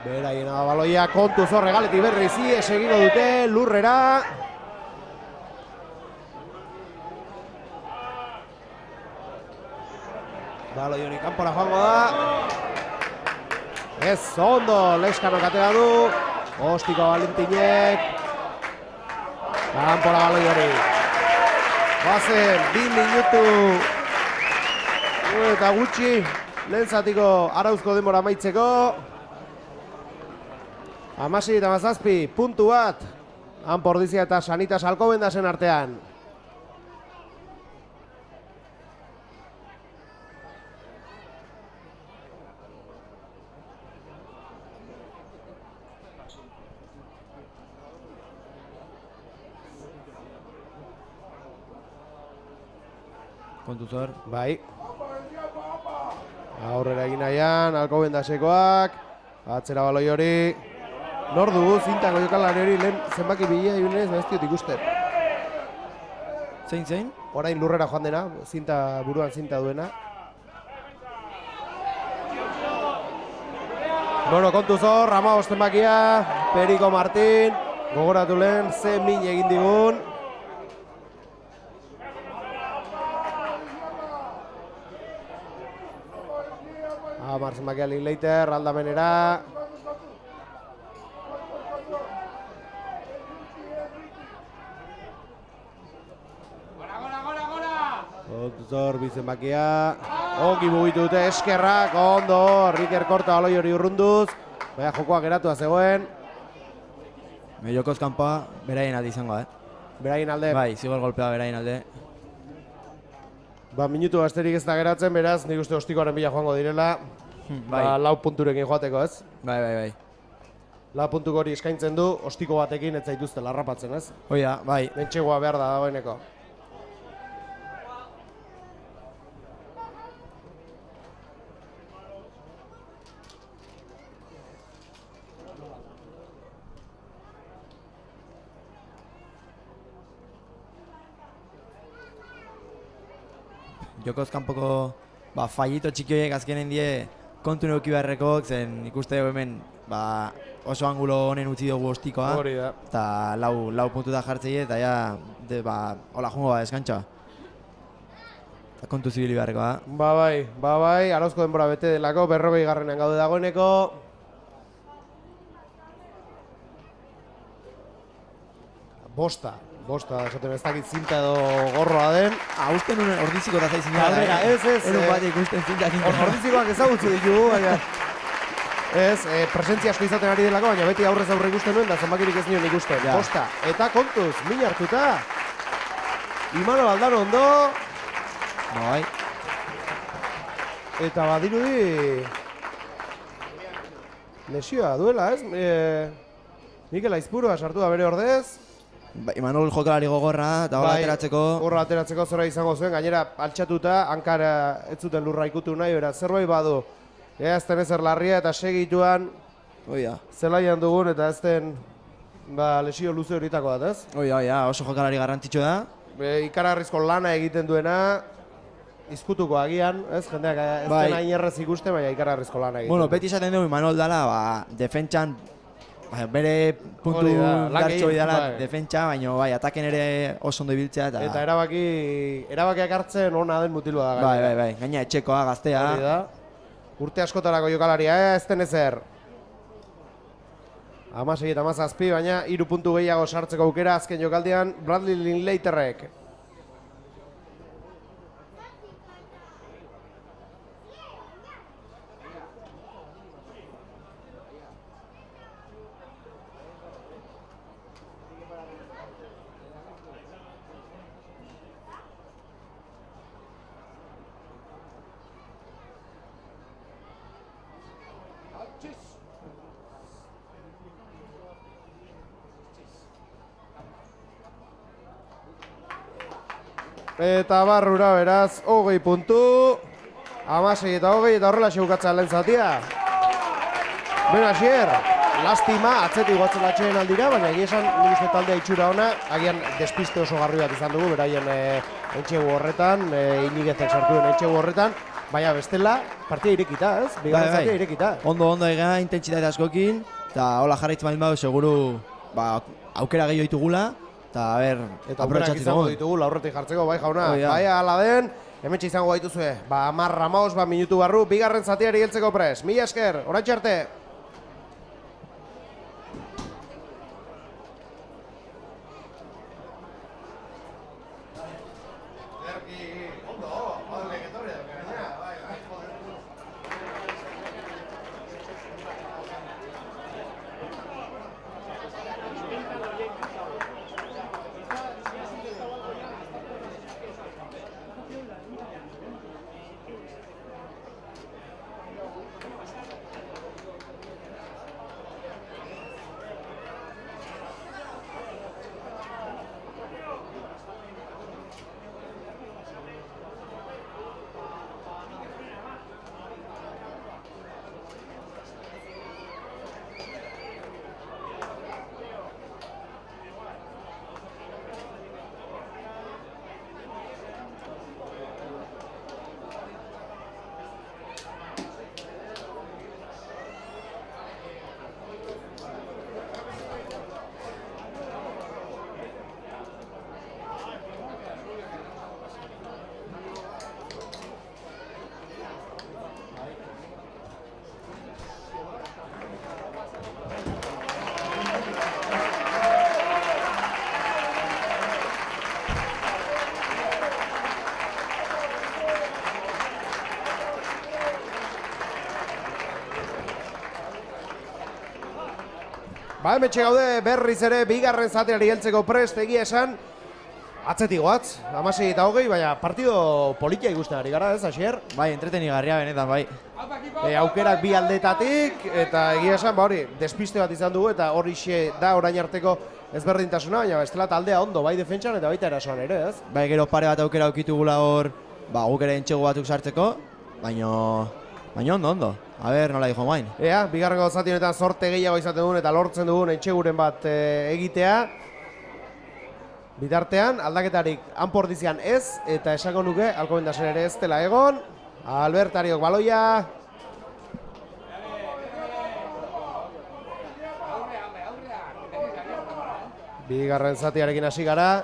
Beraien baloia kontuz hor regaletik berriz ies egingo dute lurrera. Baloi hori kanpora joango da. Ez ondo, Leskanok atera du. Ostiko Valentinek. Kanpora baloi hori. Bazen, 2 minutu. Eta gutxi, lehen zatiko arauzko denbora amaitzeko. 16 eta 17, puntu bat. Anpordizia eta Sanitas Alcobendasen artean. Kontuzor. Bai. Aurrera egin nahian, Alcobendasekoak. Atzera baloi hori. Nor dugu zintako jokalari hori lehen zenbaki bila ibinez behaztiot ikusten. Zein? Orain lurrera joan dena, buruan zinta duena. Bueno, kontuz hor, 15 zenbakia, Periko Martin, gogoratu lehen, ze min egin digun. Hamar zenbakia Linklater, aldamenera. Zor bizenbakia. Ongi mugitu dute eskerrak, ondo, Riker korta baloi hori urrunduz. Baina jokoa geratua zegoen. Jokoz kanpoa, beraien alde izango, Beraien alde. Bai, zigor golpea beraien alde. Ba, minutu asterik ez da geratzen, beraz, nik uste ostikoaren bila joango direla. Bai. Ba, 4 punturekin joateko, ez? Bai. 4 puntuk hori eskaintzen du, ostiko batekin ez zaituzte larrapatzen, ez? Oia, bai. Mentxegoa behar da dagoeneko. Jokoz kanpoko fallito txiki horiek azkenen die kontu neuki beharrekok, zen ikuste dugu hemen oso angulo honen utzi dugu ostikoa. Hori da. Eta lau puntuta jartzei eta ja, hola jungo eskantxa. Eta kontu zibili beharrekoa. Ba bai, arauzko denbora bete delako, 40garrenean gaude dagoeneko. Bosta, esaten ez dakit zinta edo gorroa den. Uste nuen ordiziko da zaizin Galdera, ez. Erun bat ikusten zinta. Ordizikoak ezagutzu ditugu, baina... Ez, presentzia asko izaten ari delako, baina beti aurrez aurre ikusten nuen, da zenbakirik ez nion ikusten. Ja. Bosta, eta kontuz, min hartuta. Imanol Aldano ondo. Bai. Eta badirudi... lesioa duela, ez? Mikel Aizpurua sartu da bere ordez. Imanol jokalari gogorra, eta horra ateratzeko. Horra ateratzeko zora izango zuen, gainera altxatuta, hankara ez zuten lurra ikutu nahi, beraz, zerbait badu. Ez den ezer larria eta segituan zelaian dugun eta ez den lesio luze horitako bat, ez? Oia, oso jokalari garrantzitsu da. Ikaragarrizko lana egiten duena, izkutuko agian, ez? Jendeak ez den hain errez ikusten, baina ikaragarrizko lana egiten. Bueno, beti esaten dugu Imanol dala, defentsan, bere puntu gartxo dala defentsa, baina ataken ere oso ondo ibiltzea. Eta erabakiak hartzen ona den mutilua da. Bai, gaina etxekoa, gaztea. Hori da. Urte askotarako jokalaria, ez den ezer. 16 eta 17, baina 3 puntu gehiago sartzeko aukera azken jokaldian Bradley Linklaterrek. Eta barrura beraz, 20 puntu, 16 eta 20 eta horrela xeukatzen lehen zatia. Ben Asier, lastima, atzetik guatzen atxeen aldira, baina egiesan nik uste taldea itxura ona, agian despiste oso garri bat izan dugu, beraien entxegu horretan, inigezek sartu den entxegu horretan, baina bestela, partia irekita, ez? Bigarren zatia irekita. Ondo ega, intentsitate askokin, eta hola jarraitzen balin badu, seguru aukera gehiago ditugula. Eta, eta aukerak izango ditugu, laurretik jartzeko, bai jauna. Bai, ala den, hementxe izango gaituzue. 10-15 minutu barru, bigarren zatiari heltzeko pres. Mila esker, oraintxe arte. Ba, hemetxe gaude berriz ere bigarren zateari heltzeko prest egia esan. Atzetik goatz, 16-20, baina partido politia ikusten ari gara, ez, Asier? Bai, entretenigarria benetan, bai. Aukerak bi aldetatik, eta egia esan, ba hori, despiste bat izan dugu, eta hori da orain arteko ezberdintasuna, baina bestela taldea ondo, bai defentsan eta baita erasoan ere, ez? Bai, gero pare bat aukera aukitugula hor, ba, guk ere entxegu batzuk sartzeko, baina ondo. A ber, nola dijo main. Ea, bigarrengo zationetan sorte gehiago izaten dugun eta lortzen dugun entxeguren bat egitea. Bitartean, aldaketarik Anpordizian ez, eta esango nuke, Alkobendasen ere ez dela egon. Albertariok baloia. Bigarren zatiarekin hasi gara.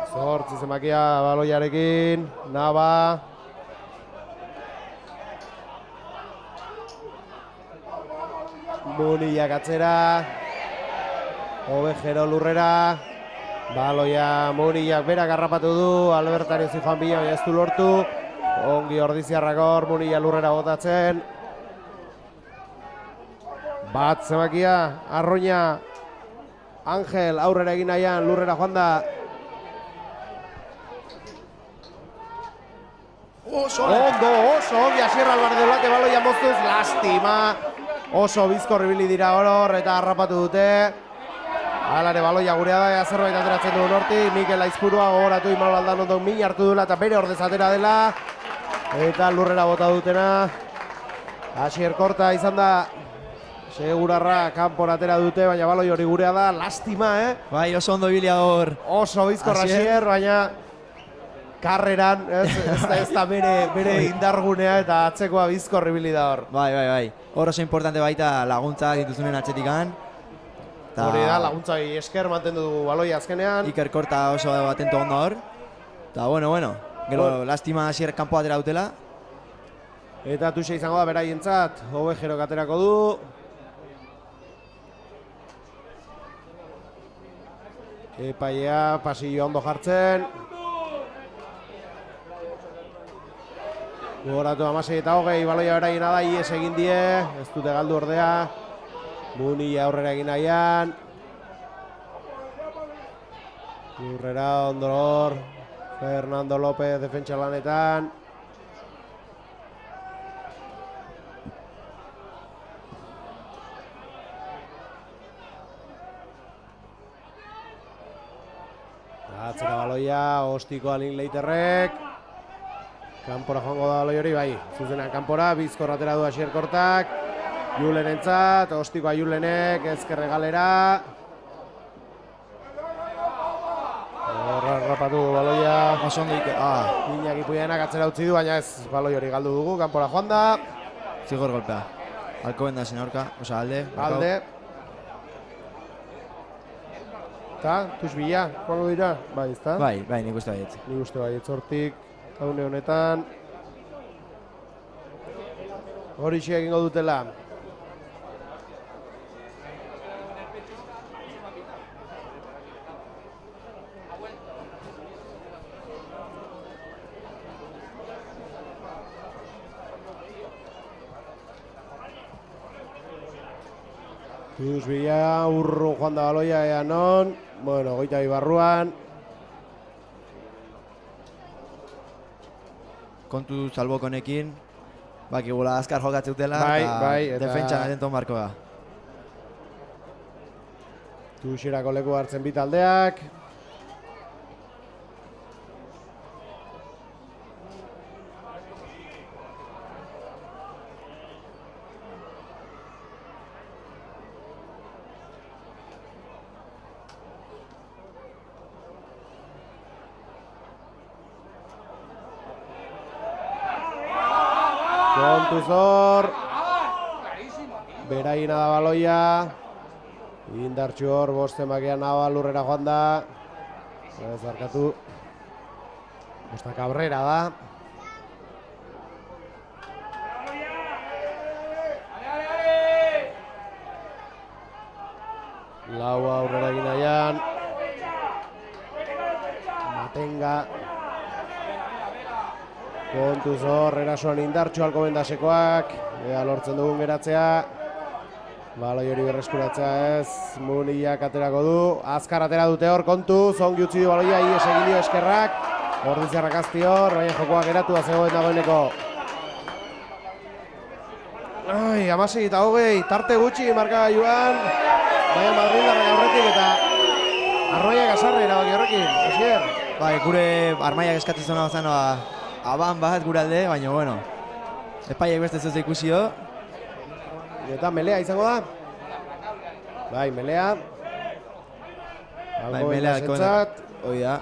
Zortzi zemakia baloiarekin, Nava. Muniak atzera, Ovejero lurrera, baloia Muniak berak harrapatu du, Albertario zifan bila, baina ez du lortu, ongi ordiziarrakor, Munia lurrera botatzen, bat zemakia, Arroña, Angel aurrera egin nahian, lurrera joan da, ondo, oso ongi Asier Albardelate baloia moztuz, lastima. Oso bizkor ibili dira horor eta harrapatu dute. Alare baloia gurea da, zerbait ateratzen duen hortik. Mikel Aizpurua gogoratu Imanol Aldanondok min hartu duela eta bere ordezatera dela. Eta lurrera bota dutena. Asier Korta izan da. Segurarra kanpora atera dute, baina baloi hori gurea da. Lastima, Bai, oso ondo bilia hor. Oso bizkor Asier, baina karreran, ez da bere indargunea eta atzekoa bizkor ibili da hor. Bai. Hor oso importante baita laguntzak dituzunen atzetikan. Hori da, laguntzai esker mantendu dugu baloia azkenean. Iker Korta oso atento ondo hor. Eta bueno, gero lastima Asier kanpo atera dutela. Eta tuxe izango da beraientzat, Ovejero aterako du. Epaia, pasillo ondo jartzen. Gogoratu 16-20, baloia beraien da, ies egin die, ez dute galdu ordea. Munia aurrera egin nahian. Lurrera ondo hor, Fernando López defentsa lanetan. Atzera baloia, ostiko Alin Leiterrek. Kanpora joango da baloi hori, bai, zuzenean kanpora, bizkor atera du Asier Kortak. Julenentzat, ostikoa Julenek, ezkerre galera. Rapatu du baloia. Osondik, Iñaki Puianak atzera utzi du, baina ez baloi hori galdu dugu, kanpora joan da. Zigor golpea. Alcobendasen aurka, osa alde. Alde. Eta, Tusbila, joango dira? Bai, ezta? Bai, nik uste baietz. Nik uste baietz hortik. Haune honetan horixe egingo dutela. Tusbila urru joan da baloia ea non. Bueno, goita barruan. Kontu salbokonekin, bakigula azkar jokatzen dutela, eta defentsan atenton barko da. Tuxerako leku hartzen bi taldeak. Kontuz hor. Beraina da baloia. Indartxu hor, boste makian Nava lurrera joan da. Ez barkatu. Bosta Cabrera da. Laua aurrera egin nahian. Matenga. Kontuz hor, erasoan indartxo Alcobendasekoak, ea lortzen dugun geratzea. Baloi hori berreskuratzea ez, Munillak aterako du, azkar atera dute hor, kontuz, ongi utzi du baloia, ies egin dio eskerrak. Ordizarrak azti hor, baina jokoa geratu da zegoen dagoeneko. Ai, 16 eta 20, tarte gutxi markagailuan, baina Madrildarrak aurretik eta Armaiak asarre erabaki horrekin, Asier. Bai, gure Armaiak eskatzen zona bazan, aban bat gure alde, baina bueno, epaiek beste zuz ikusi do. Eta melea izango da. Bai, melea. Bai, melea, hoi da.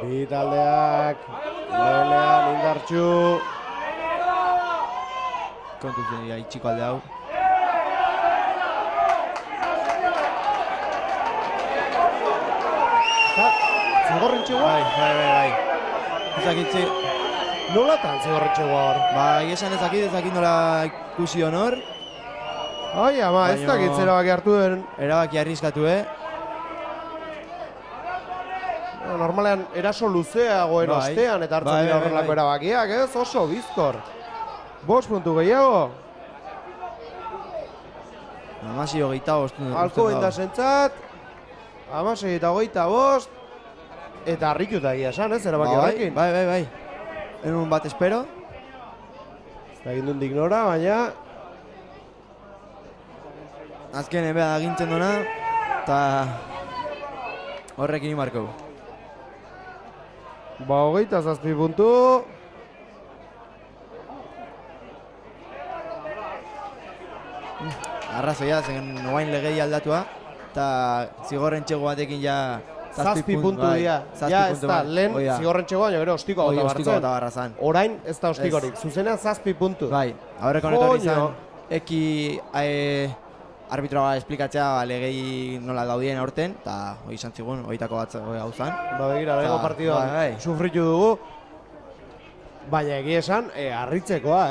Bi taldeak, melean indartxu. Kontuz itxiko alde hau. Zigorrentxegoa? Bai. Ezakitzi. Nolatan zigorrentxegoa hor? Ba, esan ezakit nola ikusi honor. Ai, ama, ez dakit erabaki hartu den. Erabaki arriskatu, Normalean eraso luzeagoen ostean eta hartzen dira horrelako erabakiak, ez? Oso bizkor. 5 puntu gehiago. Amasi hogeita bost. Alcobendasentzat, 16 eta 25. Eta harrituta egia esan, ez? Erabaki horrekin. Bai. Enun bat espero. Ez da egin duen dignora, baina... Azken ebea agintzen duna, eta horrekin imarko. Ba, 27 puntu. Arrazoia, zen oain legei aldatua, eta zigorrentxego batekin ja... 7 puntu dira. Ja, ez da, lehen zigorrentxegoa, baina gero ostiko gota bartzen. Orain ez da ostikorik, zuzenean 7 puntu. Bai, aurreko honetan izan, eki arbitroa esplikatzea legei nola daudien aurten, eta hori izan zigun, horietako bat hau zan. Ba, begira, lehenko partidoan sufritu dugu. Baina egia esan, harritzekoa,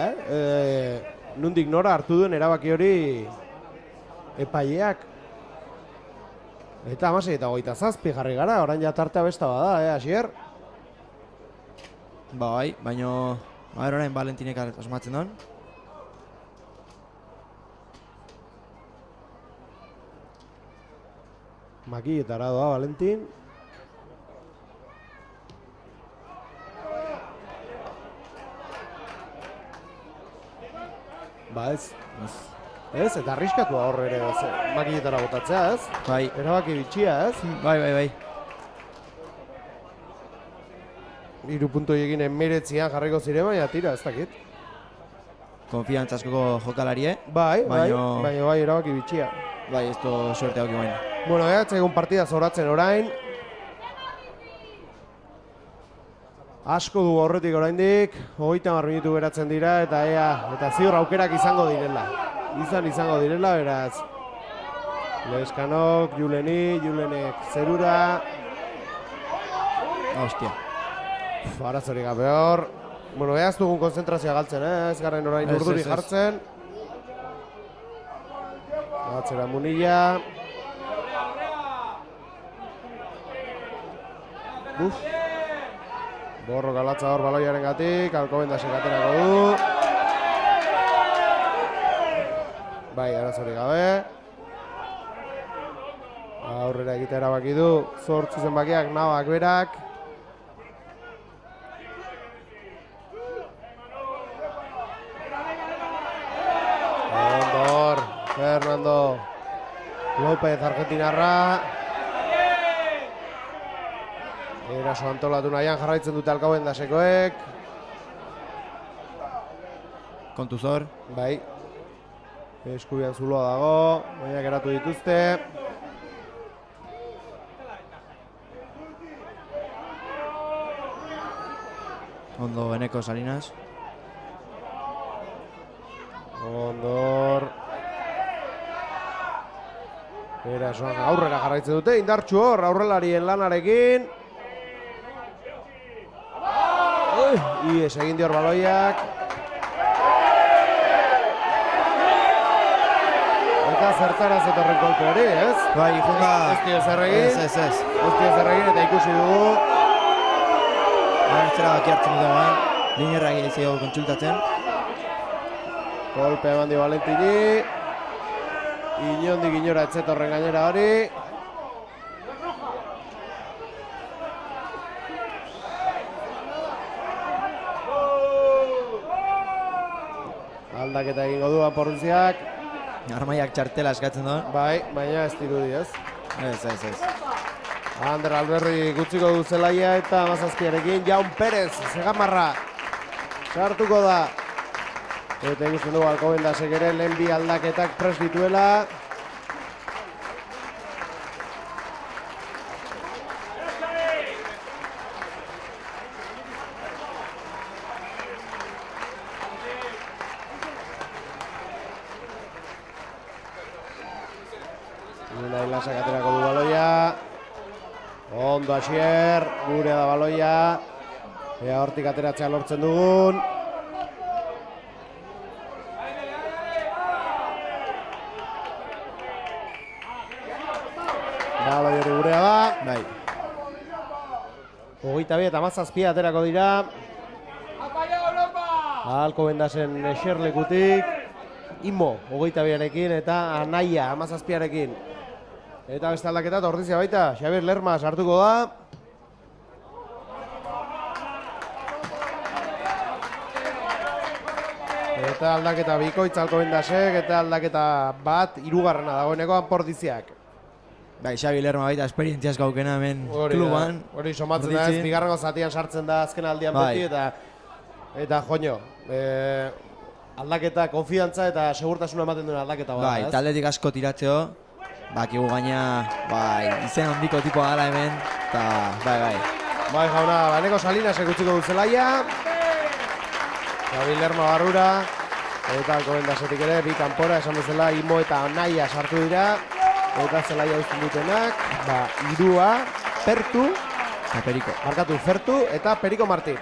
nondik nora hartu duen erabaki hori epaileak. Eta 16 eta 27 jarri gara, orain ja tartea besta bada, Asier? Ba, bai, baina orain Valentinek osmatzen duen. Makietara doa, Valentin. Ba ez. Ez, eta arriskatu horre ere makietara botatzea, ez? Bai. Erabaki bitxia, ez? Bai. 3 puntu egin emiretzian jarriko ziren, baina tira, ez dakit. Konfiantzasko jokalarie. Bai, erabaki bitxia. Bai, ez du suerte hauki baina. Bueno, egun partida zoratzen orain. Asko du horretik oraindik, 30 minutu geratzen dira, eta ziur aukerak izango direla, beraz. Leskanok, Julenek zerura. Hostia. Arazorik gabe hor. Bueno, ez dugun konzentrazioa galtzen, ez garren orain urduri jartzen. Atzera Munilla. Borro galatza hor baloiaren gatik, Alcobendasek aterako du. Bai, arazorik gabe. Aurrera egitea erabaki du, 8 zenbakiak, Navak berak. Ondor, Fernando López, argentinarra. Eraso antolatu nahian jarraitzen dute Alcobendasekoek. Kontuzor. Bai. Eskubian zuloa dago, baina geratu dituzte. Ondo Beneko Salinas. Ondor. Erasoan aurrera jarraitzen dute, indartsu hor, aurrelarien lanarekin. Ies egin dior baloiak. Eta zertara zetorren kolpe hori, ez? Bai, junga... Ez dio zer egin. Ez. Ez dio zer egin eta ikusi dugu. Zera baki hartzen dut bain, linerra egizio kontsultatzen. Kolpe eman di Valentini. Inondik inora etzetorren gainera hori. Aldaketa egingo du Aporruziak. Armaiak txartela eskatzen du. Bai, baina ez dirudi ez. Ez. Ander Alberri gutziko du zelaia eta Hamazazpiarekin Jaun Perez, Segamarra. Sartuko da. Eta ikusten dugu Alcobendasek ere lehen bi aldaketak prest dituela. Unai Lasak aterako du baloia. Ondo Asier, gure da baloia. Ea hortik ateratzea lortzen dugun. Baloi hori gurea da. Bai. 22 eta 17 aterako dira. Alcobendasen eserlekutik. Imo, 22arekin eta Anaia, 17arekin. Eta beste aldaketa Ordizia baita, Xabier Lerma sartuko da. Eta aldaketa bikoitz Alcobendasek eta aldaketa bat hirugarrena dagoeneko Pordiziak. Bai, Xabi Lerma baita esperientziaz gaukena hemen kluban. Hori somatzen da ez, bigarrengo zatian sartzen da azken aldian beti eta joño. Aldaketa, konfidantza eta segurtasuna ematen duen aldaketa bada, ez? Bai, taldetik asko tiratzeo. Bakigu gaina, izen handiko tipoa gara hemen, eta bai. Bai, jauna, Baneko Salinasek utziko du zelaia. Xabi Lerma barrura. Eta Alcobendasetik ere, bi kanpora, esan bezala, Imo eta Anaia sartu dira. Eta zelaia uzten dutenak, Irua, Pertu, eta Periko. Markatu, Fertu eta Periko Martin.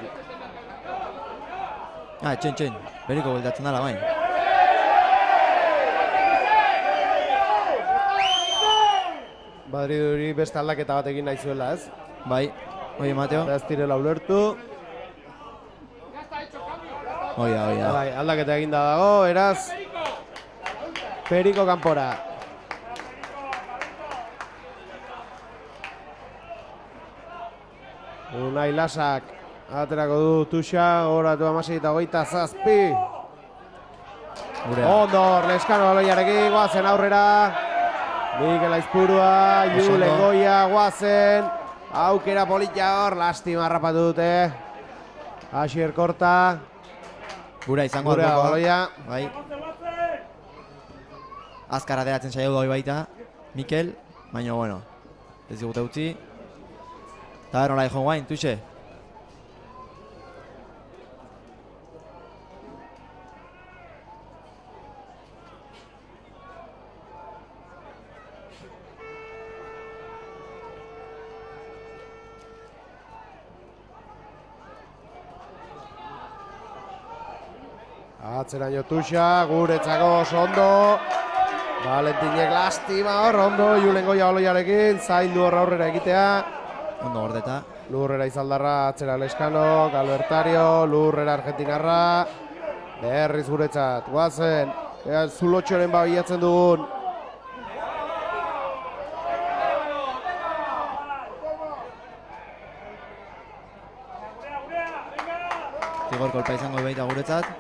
Txen, Periko beldatzen dala bain. Badriduri beste aldaketa bat egin nahi zuela, ez? Bai, oie Mateo. Eta ez direla ulertu. Oia. Bai, aldaketa eginda dago, eraz. Periko kanpora. Unai Lasak aterako du Tuxa, horatu 16 eta 27. Ondo, Leskano baloiarekin, guazen aurrera. Mikel Aizpurua, Julen Goia, guazen. Aukera polita hor, lastima harrapatu dute. Asier Korta. Gura izango Gurea baloia. Bai. Azkar ateratzen saio doi baita, Mikel, baina bueno, ez digute utzi. Eta nola ikon guain, Tuxe? Atzeraino Tuxa, guretzako oso ondo. Valentinek lastima hor, ondo, Julen Goia baloiarekin, zaildu hor aurrera egitea. Ondo gordeta. Lurrera Izaldarra, atzera Leskano, Galbertario, Lurrera Argentinarra. Berriz guretzat, guazen. Zulotxoren babiatzen dugun. Zigor kolpa izango baita guretzat.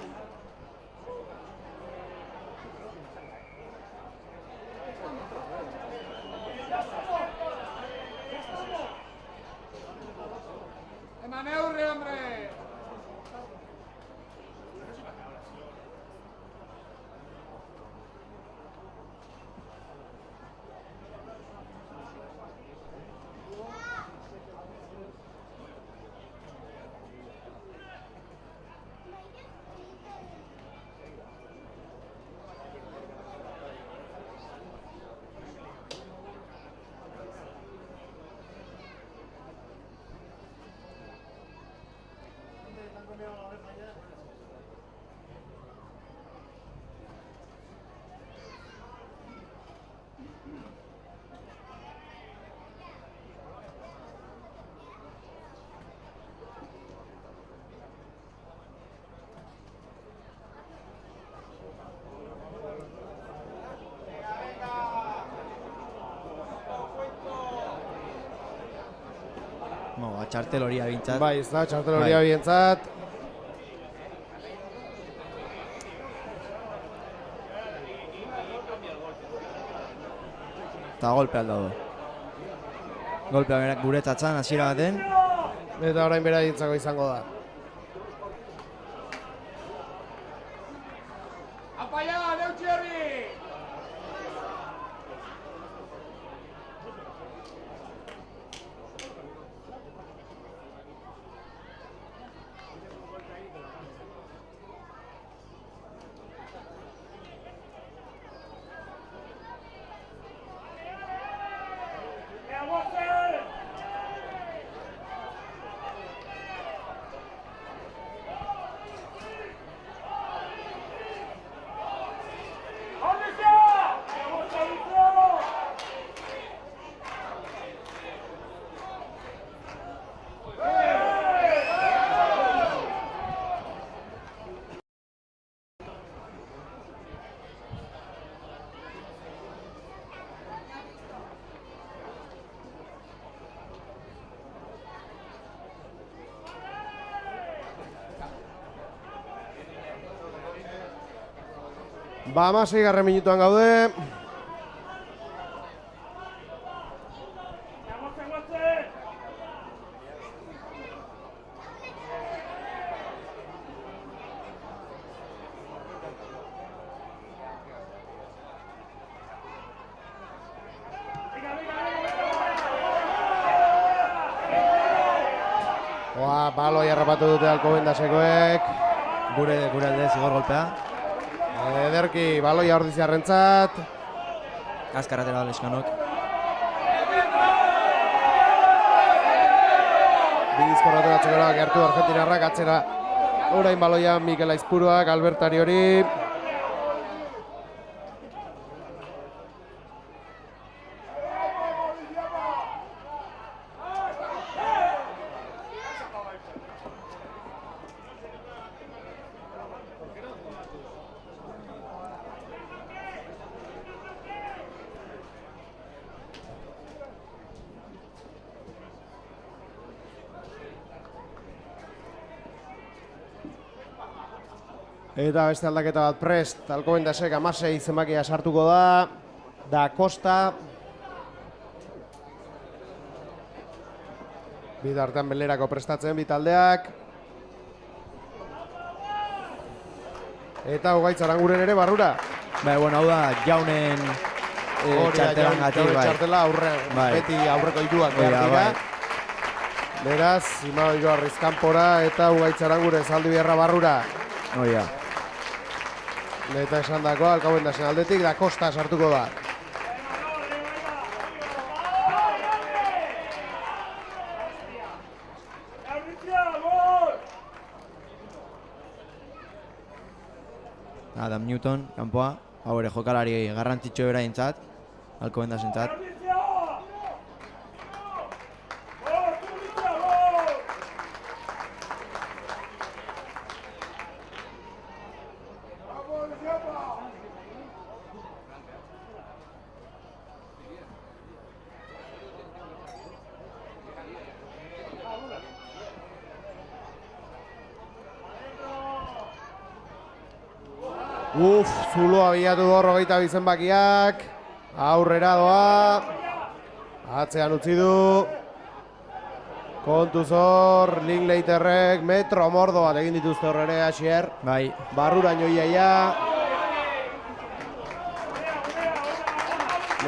Txartel hori abintzat. Bai, ez da, txartel hori abientzat. Eta golpea aldo. Golpea berak guretzatzen, hasiera baten. Eta orain bera dintzako izango da. Apaia, neutxi horri! Ba, 16. minutuan gaude. Baloi harrapatu dute Alcobendasekoek. Gure alde zigor golpea. Ederki, baloia ordiziarrentzat. Azkar atera Leskanok. Bidizko rateratzeko gertu Argentinarrak atzera. Orain baloia Mikel Aizpuruak, Albertari hori. Eta beste aldaketa bat prest, Alcobendasek 16 zenbakia sartuko da. Da Costa. Bidartean belerako prestatzen bitaldeak. Eta Ugaitz Aranguren ere barrura. Bai, bueno, hau da Jaunen txartelan gati, bai. Txartela beti aurreko hiruak behar dira. Beraz, Simao Joarriz kanpora eta Ugaitz Aranguren zaldi beharra barrura. Oia. Eta esan dako, Alcobendasen aldetik, da Costa sartuko da. Adam Newton, kanpoa. Hau ere jokalari garrantzitsu beraintzat, Alcobendasentzat. Zuloa bilatu du 22 zenbakiak. Aurrera doa. Atzean utzi du. Kontuz hor, Linklaterrek metro mordo bat egin dituzte hor ere, Asier. Bai. Barruraino iaia.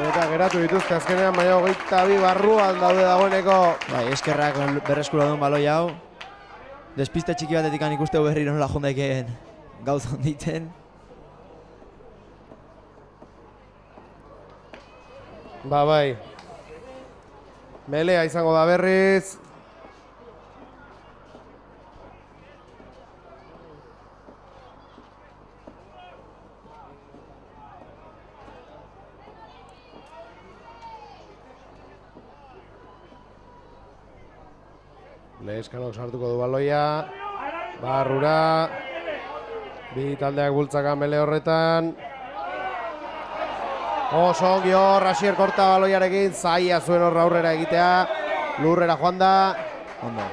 Eta geratu dituzte azkenean, baina 22 barruan daude dagoeneko. Bai, eskerrak berreskura duen baloi hau. Despiste txiki batetik ikuste berriro nola jondaiken gauza honditzen. Ba, bai. Melea izango da berriz. Leskanok sartuko du baloia. Barrura. Bi taldeak bultzaka mele horretan. Oso ongi hor, Asier korta baloiarekin, zaila zuen hor aurrera egitea. Lurrera joan da. Ondo.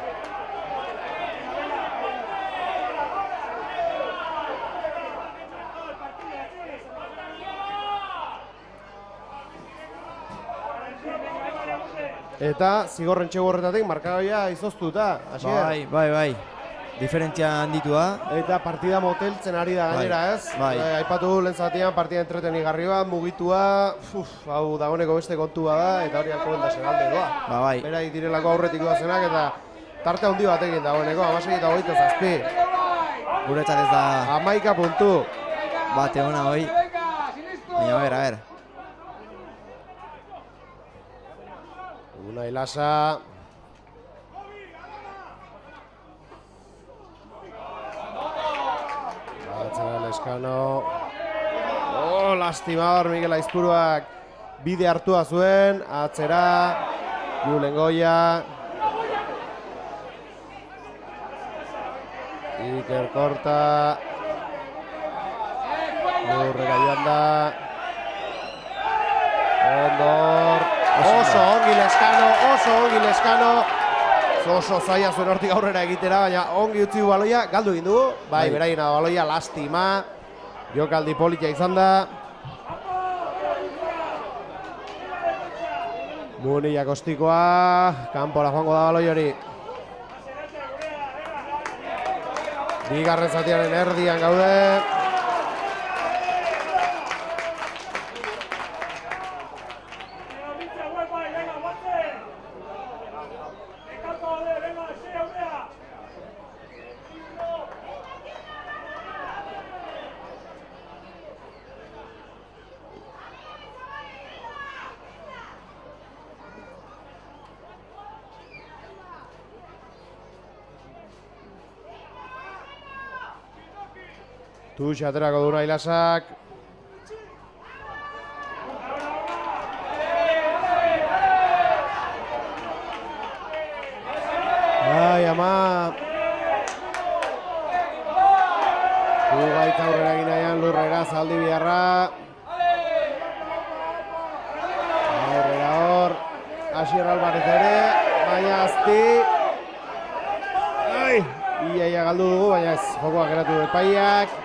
Eta zigorren txegu horretatik markagaia izoztuta, Asier. Bai. Diferentzia handitu da. Eta partida moteltzen ari da gainera, ez? Bai. Aipatu lehen zatian partida entretenigarri bat, mugitua, hau dagoeneko beste kontua da, eta hori alkoben da segalde doa. Bai. Berai direlako aurretik doazenak, eta tarte handi batekin dagoeneko, 16:27. Guretzat ez da 11 puntu. bate ona hoi. Baina, a ver. Unai Lasa. Leskano. Lastima hor Mikel Aizpuruak bide hartua zuen, atzera, Julen Goia. Iker Korta. Lurrera joan da. Ondor. Oso ongi Leskano. Oso zaila zuen hortik aurrera egitera, baina ongi utzi du baloia, galdu egin dugu. Bai, beraina da baloia, lastima. Jokaldi politia izan da. Munilla Kostikoa, kanpora joango da baloi hori. Bigarren zatiaren erdian gaude. Tuxe aterako du Unai Lasak. Ai, ama. Gaitza aurrera egin nahian, Lurrera, Zaldi Biarra. Aurrera hor. Asier Alvarez ere, baina azti. Ai, ia galdu dugu, baina ez, jokoak geratu du epaiak.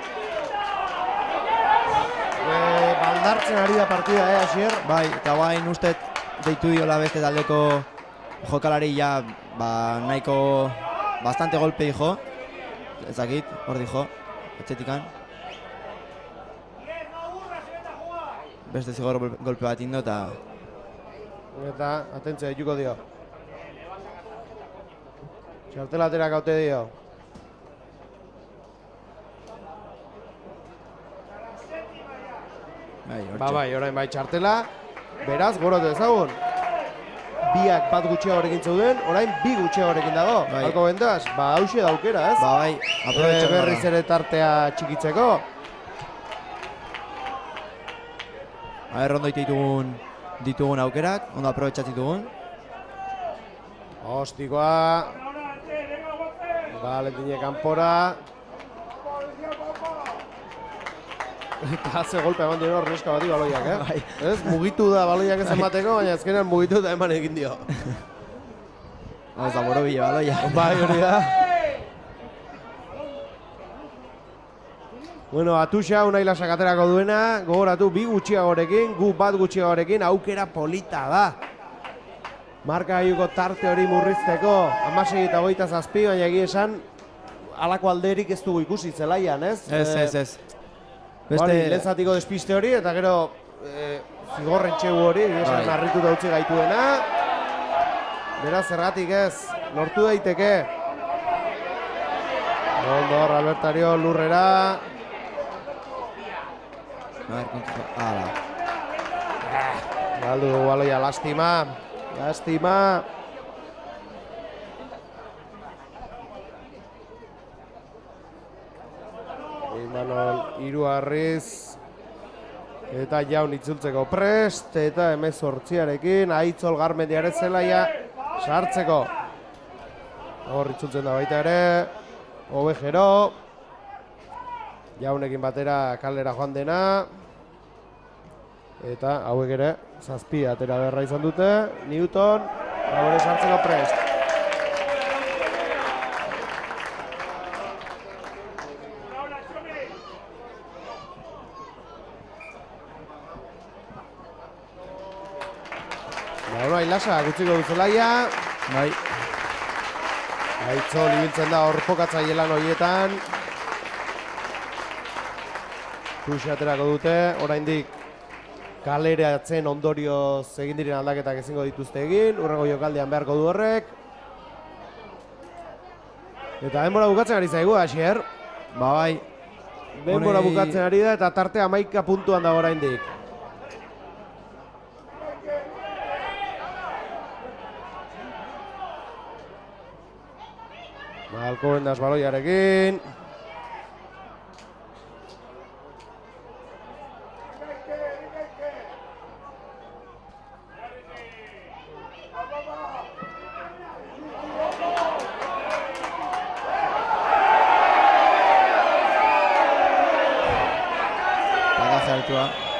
Baldartzen ari da partida, Asier? Bai, eta guain ustet deitu diola beste taldeko jokalari ja, nahiko bastante golpe dijo. Ezakit, hor dijo, etxetikan. Beste zigor golpe bat indo eta... Eta, atentzia, dituko dio. Txartelaterak haute dio. Bai, orain bai txartela. Beraz, goratu ezagun. Biak bat gutxiagorekin zeuden, orain bi gutxiagorekin dago. Halko bendaz, hauxe daukera, ez? Bai, aprobetxan berriz ere tartea txikitzeko. Ondo ditugun aukerak, ondo aprobetxat ditugun. Ostikoa. Valentinek kanpora. Eta ze golpe eman dira hor neska bati baloiak, Bai. Ez, mugitu da baloiak ez emateko, baina azkenean mugitu da eman egin dio. Ez da borobile baloia. Bai, hori da. Bueno, Atuxa Unai Lasak aterako duena, gogoratu bi gutxiagorekin, gu bat gutxiagorekin, aukera polita da. Marka gaiuko tarte hori murrizteko, 16:27, baina egia esan, halako alderik ez dugu ikusi zelaian, ez? Ez. Lehen zatiko despiste hori, eta gero zigorren txegu hori, esan harrituta utzi gaituena. Beraz, zergatik ez, lortu daiteke. Ondo hor, Albertario, Lurrera. Galdu dugu baloia, lastima. Imanol Iruarriz. Eta jaun itzultzeko prest, eta 18arekin Aitzol Garmendiaren zelaia sartzeko. Hor itzultzen da baita ere. Ovejero. Jaunekin batera kalera joan dena. Eta hauek ere, 7 atera beharra izan dute. Newton, hauek sartzeko prest. Bueno, Ailasa, gutziko duzelaia. Bai. Aitzol ibiltzen da hor pokatzailelan horietan. Puxa aterako dute, oraindik kaleratzen ondorioz egin diren aldaketak ezingo dituzte egin, hurrengo jokaldian beharko du horrek. Eta denbora bukatzen ari zaigu, Asier. Ba bai. Denbora bukatzen ari da eta tarte 11 puntuan da oraindik. Alcobendas baloiarekin.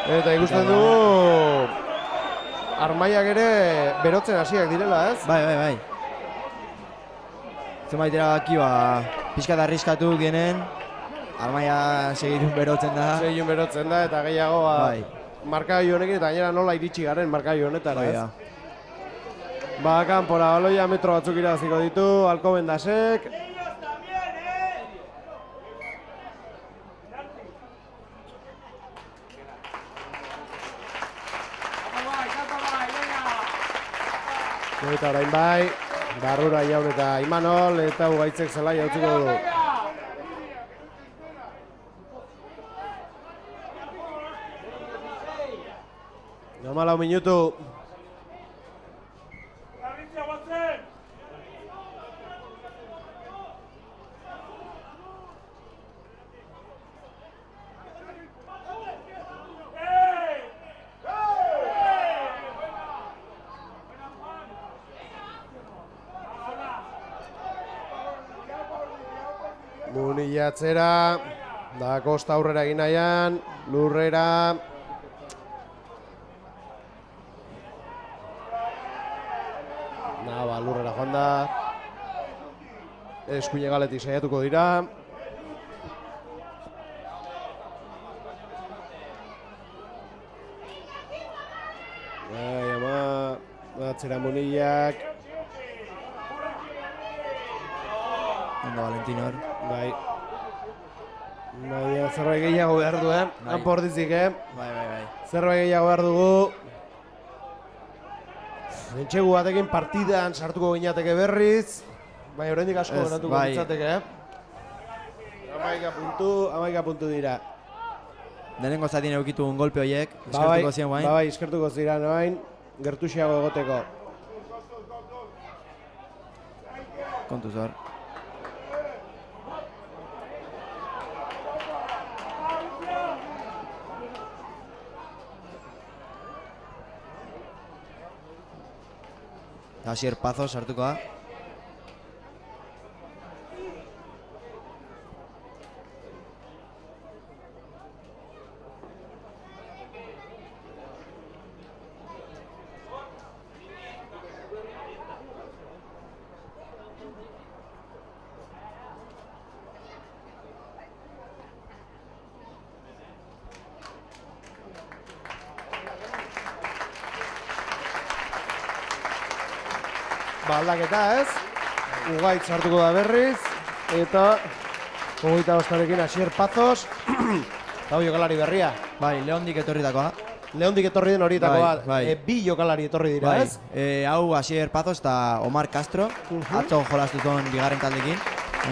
Eta ikusten dugu Armaiak ere berotzen hasiak direla, ez? Bai. Zenbait erabaki pixka arriskatu genen, Armaia segirun berotzen da. Segirun berotzen da eta gehiago markagailu honekin eta gainera nola iritsi garen markagailu honetara, ez? Kanpora baloia metro batzuk irabaziko ditu Alcobendasek. Eta orain bai, Barrura Jaun eta Imanol eta Ugaitzek zelaia utziko du. 14 minutu. Munillatzera, da Kosta aurrera egin nahian, Lurrera. Lurrera joan da. Eskuine galetik saiatuko dira. Atzera Munillak. Ondo Valentinor. Bai, zerbait gehiago behar du, Anpordizik, Bai. Zerbait gehiago behar dugu. Entxegu batekin partidan sartuko gineateke berriz. Bai, oraindik asko geratuko gineateke, 11 puntu dira. Denengo zatien eukitu golpe horiek, eskertuko ziren guain. Bai, eskertuko ziren guain, gertuxiago egoteko. Kontuz hor. Asier Pazos sartuko da. Aldaketa, ez? Ugaitz hartuko da berriz. Eta 25arekin Asier Pazos. Eta jokalari berria. Bai, Leondik etorritakoa. Leondik etorri den horietakoa. Bai. Bi jokalari etorri dira, ez? Hau Asier Pazos eta Omar Castro. Atzo jolastuzon bigarren taldekin.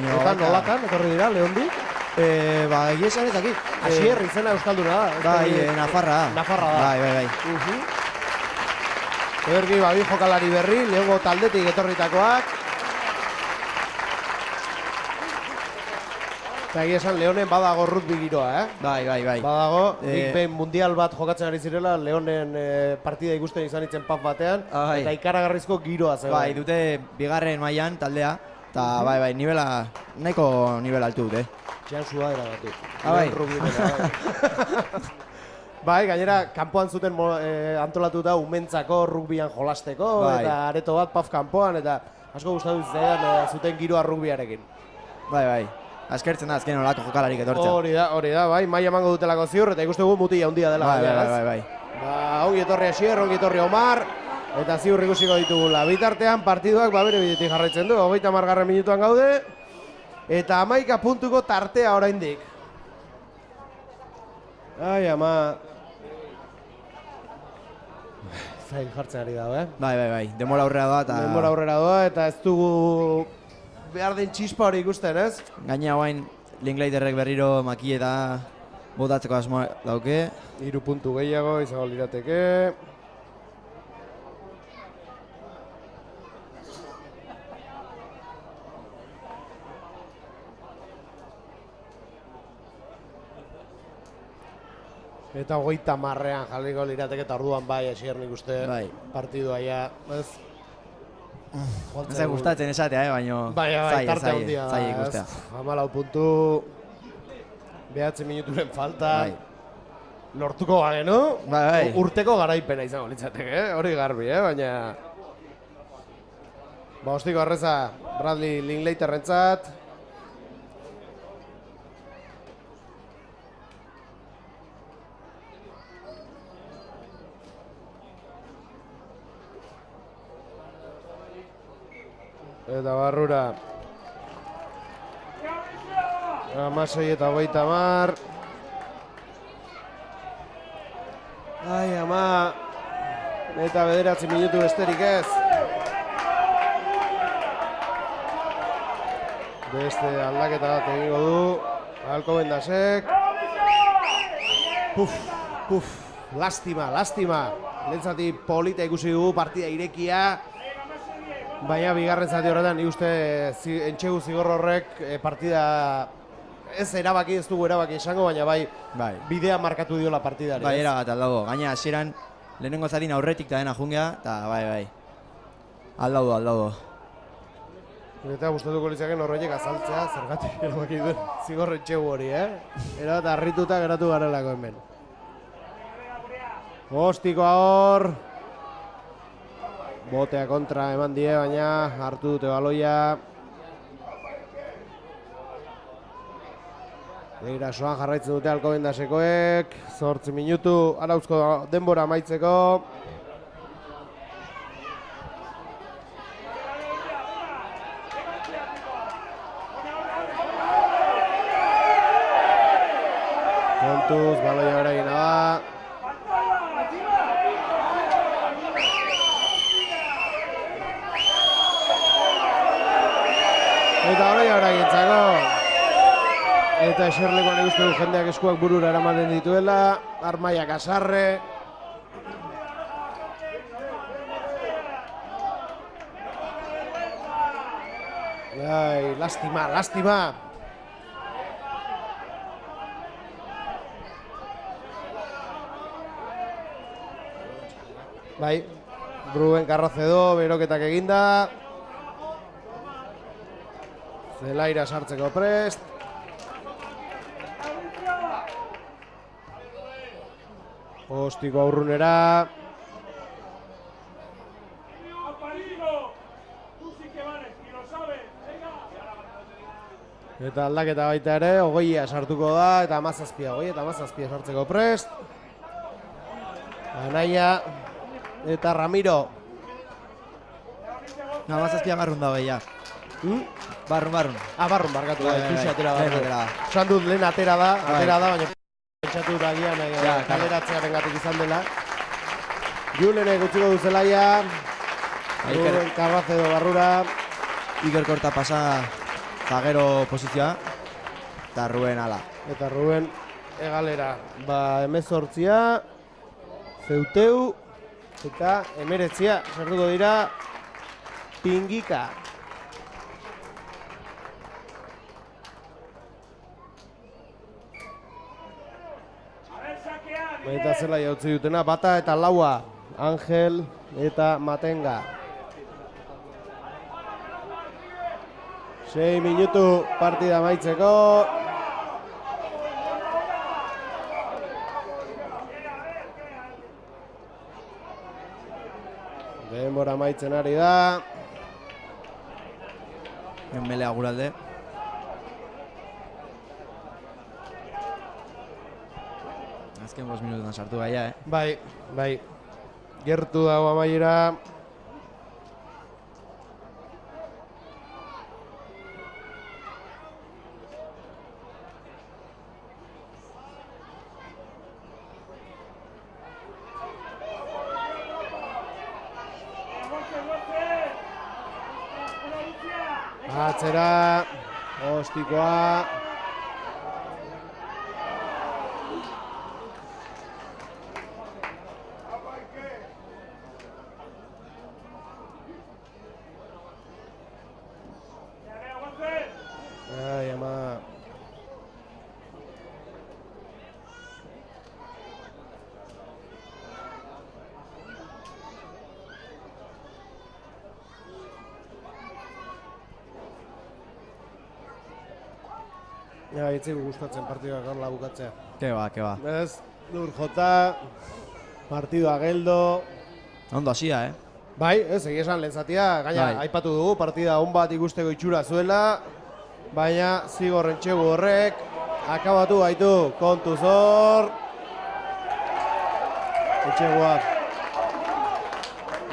Eta nolatan etorri dira, Leondik? Egia esan ez dakit. Asier izena euskalduna da. Bai, Nafarra da. Bai. Ebergi bi jokalari berri, Leongo taldetik etorritakoak. Eta egia esan Leonen badago rugby giroa, Bai. Badago, Big Ben mundial bat jokatzen ari zirela, Leonen partida ikusten izan itzen paf batean, eta ikaragarrizko giroa zegoen. Bai, dute bigarren mailan taldea, Eta bai, nivela, nahiko nivel altu dute. Txean sudadera batu. Bai. Bai, gainera, kanpoan zuten antolatuta umentzako rugbian jolasteko, Bai. eta areto bat paf kanpoan, eta asko gustatu zitzaidan zuten giroa rugbiarekin. Bai. Azkertzen da, azken olako jokalarik etortzea. Hori da, bai, maila emango dutelako ziur, eta ikustegu mutila handia dela. Bai. Ba, ongi etorri Asier, ongi etorri Omar, eta ziur ikusiko ditugula. Bitartean partiduak bere bidetik jarraitzen du, 30. minutuan gaude, eta 11 puntuko tartea oraindik. Ai, ama... Zain jartzen ari dago, Bai. Denbora aurrera doa eta... Denbora aurrera doa, eta ez dugu behar den txispa hori ikusten, ez? Gaina guain, Linklaterrek berriro maki eta botatzeko asmoa dauke. 3 puntu gehiago izango lirateke. Eta 30 jarriko lirateke, eta orduan bai, Asier nik uste Bai. partidua ja, ez? Ez da gustatzen esatea, baina Bai, tarte handia zai da, ikustea. ez? 14 puntu, 9 minuturen falta, Bai. lortuko bagenu, Bai. urteko garaipena izango litzateke, hori garbi, baina... Ba, ostiko arreza, Bradley Linklaterrentzat. Eta barrura 16 eta 30. Ai, ama. Eta 9 minutu besterik ez. Beste aldaketa bat egingo du. Alcobendasek. Puf. Lastima. Lentzati polita ikusi dugu partida irekia. Baina bigarren zati horretan, ni uste entxegu zigor horrek partida ez dugu erabaki esango, baina bai bidea markatu diola partidari. Bai, erabat aldago. Gaina hasieran lehenengo zatin aurretik da dena jungea, eta bai. Aldago. Eta gustatuko litzaken horreiek azaltzea, zergatik erabaki duen zigor entxegu hori, Erabat harrituta geratu garelako hemen. Ostikoa hor. Botea kontra eman die, baina hartu dute baloia. Erasoan jarraitzen dute Alcobendasekoek. 8 minutu, arauzko denbora amaitzeko. Kontuz, baloia beragina da. Eta baloia beragintzako. Eta eserlekoan ikusten du jendeak eskuak burura eramaten dituela. Armaiak asarre. Ai, lastima. Bai, Ruben Carrocedo, beroketak eginda. Zelaira sartzeko prest. Ostiko aurrunera. Eta aldaketa baita ere, 20 sartuko da, eta 17 sartzeko prest. Anaia eta Ramiro. 17 barrun da beia. Barrun. Barrun barkatu da, ikusi atera Lehen da. Esan dut lehen atera da, baina pentsatu da gian kaleratzearen gatik izan dela. Julenek utziko du zelaia. Ruben Carrocedo barrura. Iker Korta pasa zagero posizioa. Eta Ruben ala. Eta Ruben egalera. 18, Zeuteu eta 19 sartuko dira Pingika. Eta zela jautzi dutena, Bata eta Laua, Angel eta Matenga. 6 minutu partida amaitzeko. Denbora amaitzen ari da. Melea guralde. Azken 5 minututan sartu gaia, Bai. Gertu dago amaiera. Atzera, ostikoa. Ai, ama. Ja, itzegu gustatzen partidua gaurla bukatzea. Ke ba. Ez, dur jota, partidua geldo. Ondo hasia, Bai, ez, egia esan lehen zatia, gaina Bai. aipatu dugu, partida on bat ikusteko itxura zuela, baina zigor Entxegu horrek, akabatu gaitu, kontuz hor.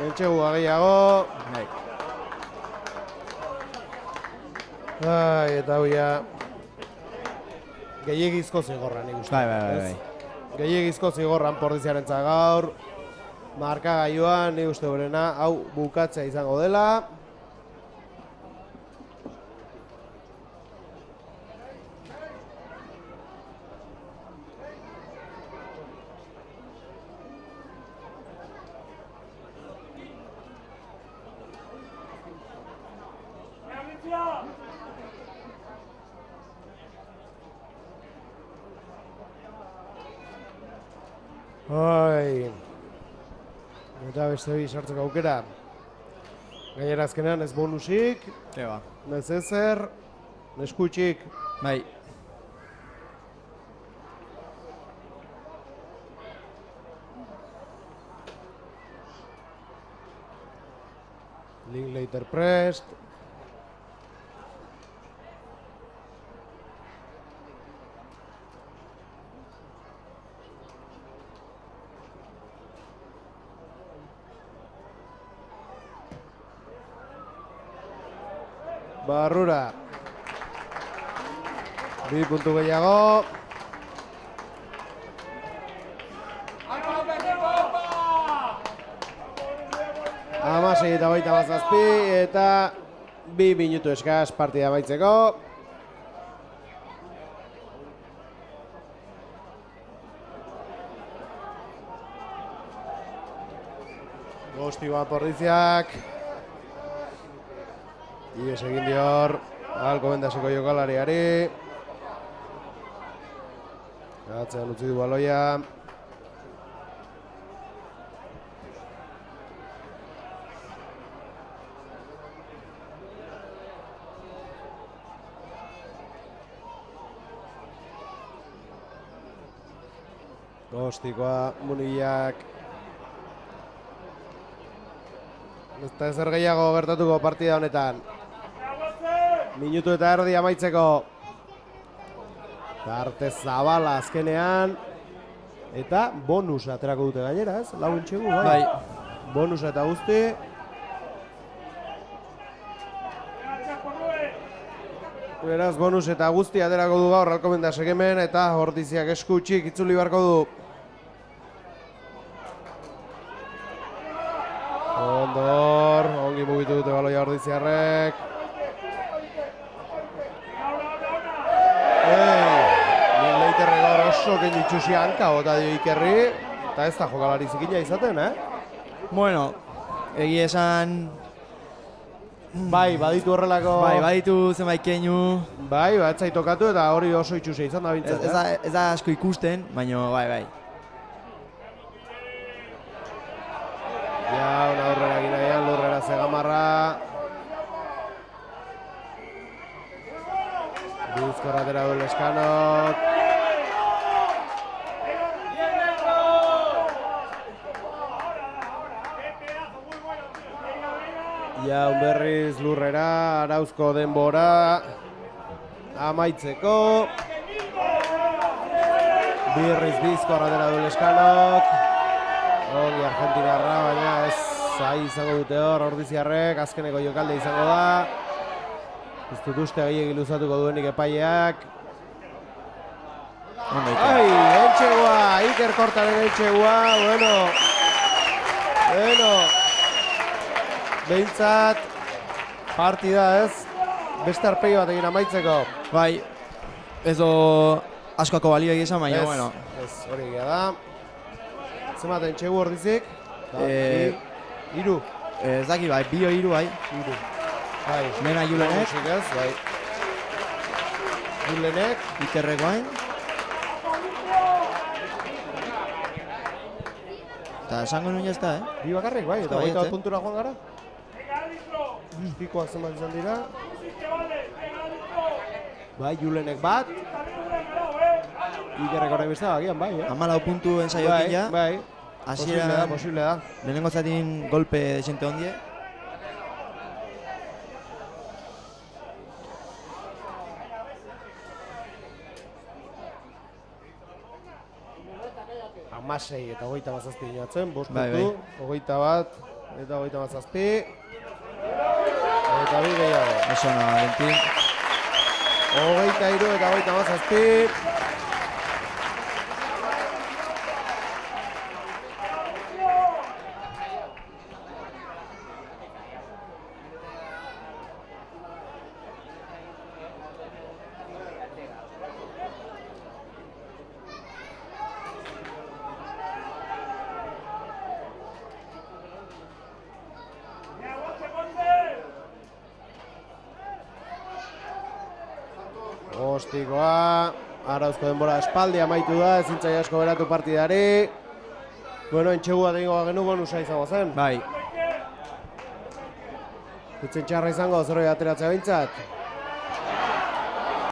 Entxegua gehiago. Bai. Ai, eta hoia, gehiagizko zigorran ikusten. Bai. Gehiagizko zigorran Pordiziarentzat gaur. Markagailuan nik uste horrena, hau bukatzea izango dela. Ai. Eta beste bi sartzeko aukera. Gainera azkenean ez bonusik, Ke ba. ez ezer, eskutxik. Bai. Linklater prest. Barrura. 2 puntu gehiago. Hamasei eta 37 eta 2 minutu eskaz partida amaitzeko. Gostioa Pordiziak. Ies egin dior, Alkomendaseko jokalariari. Atzean utzi du baloia. Gostikoa, Munillak. Ez da ezer gehiago gertatuko partida honetan. Minutu eta erdi amaitzeko. Tarte zabala azkenean. Eta bonus aterako dute gainera, ez? Lau Entxegu, bai. Bonus eta guzti. Beraz, bonus eta guzti aterako du gaur Alkomendasek hemen eta Pordiziak eskutxik itzuli beharko du. Ondor, ongi mugitu dute baloia Pordiziarrek. Linklater gaur oso kendu itxusi hanka bota dio Ikerri. Eta ez da jokalari zikina izaten, Bueno, egia esan... Bai, baditu horrelako... Bai, baditu zenbait keinu. Bai, batzai tokatu eta hori oso itxusia izan da bintzat, Ez da asko ikusten, baina bai. Ja, ona aurrera egin nahian, lurrera Zegamarra. Bizkorra atera du Leskanok. Jaun berriz lurrera, Arauzko denbora amaitzeko. Birriz Bizkorra atera du Leskanok. Ongi Argentinarra, baina ez zain izango dute hor, ordiziarrek, azkeneko jokalde izango da. Ez dut uste gehiagin luzatuko duenik epaileak. Ai, entxegua, Iker Kortaren entxegua, bueno. Behintzat, partida ez, beste arpegi bat egin amaitzeko. Bai, ez do askoako balio egizan, baina, bueno. Ez, hori egia da. Zenbat entxegu ordizik? Hiru. Ez daki, bai, bio hiru, bai. Hiru. Bai. Lehena Julenek. Bai. Julenek. Ikerreko hain. Eta esango nuen jazta, Bi bakarrik, bai, eta Bai, 21 ez, puntura joan gara. Pikoak zenbat izan dira. Bai, Julenek bat. Ikerrek orain beste bagian, bai, 14 puntu ensaiokin ja. Bai, Hasieran posible da. lehenengo zatin golpe desente ondie. Amasei eta 27 inatzen, 5 Bai, puntu, 21 eta 27. Eta bi gehiago. Oso na, Valentin. 23 eta 27. Ostikoa, Arauzko denbora espaldi amaitu da, ezin zaila asko beratu partidari. Bueno, entxegua dengo genu bonusa izango zen. Bai. Utzen txarra izango, zerroi ateratzea bintzat.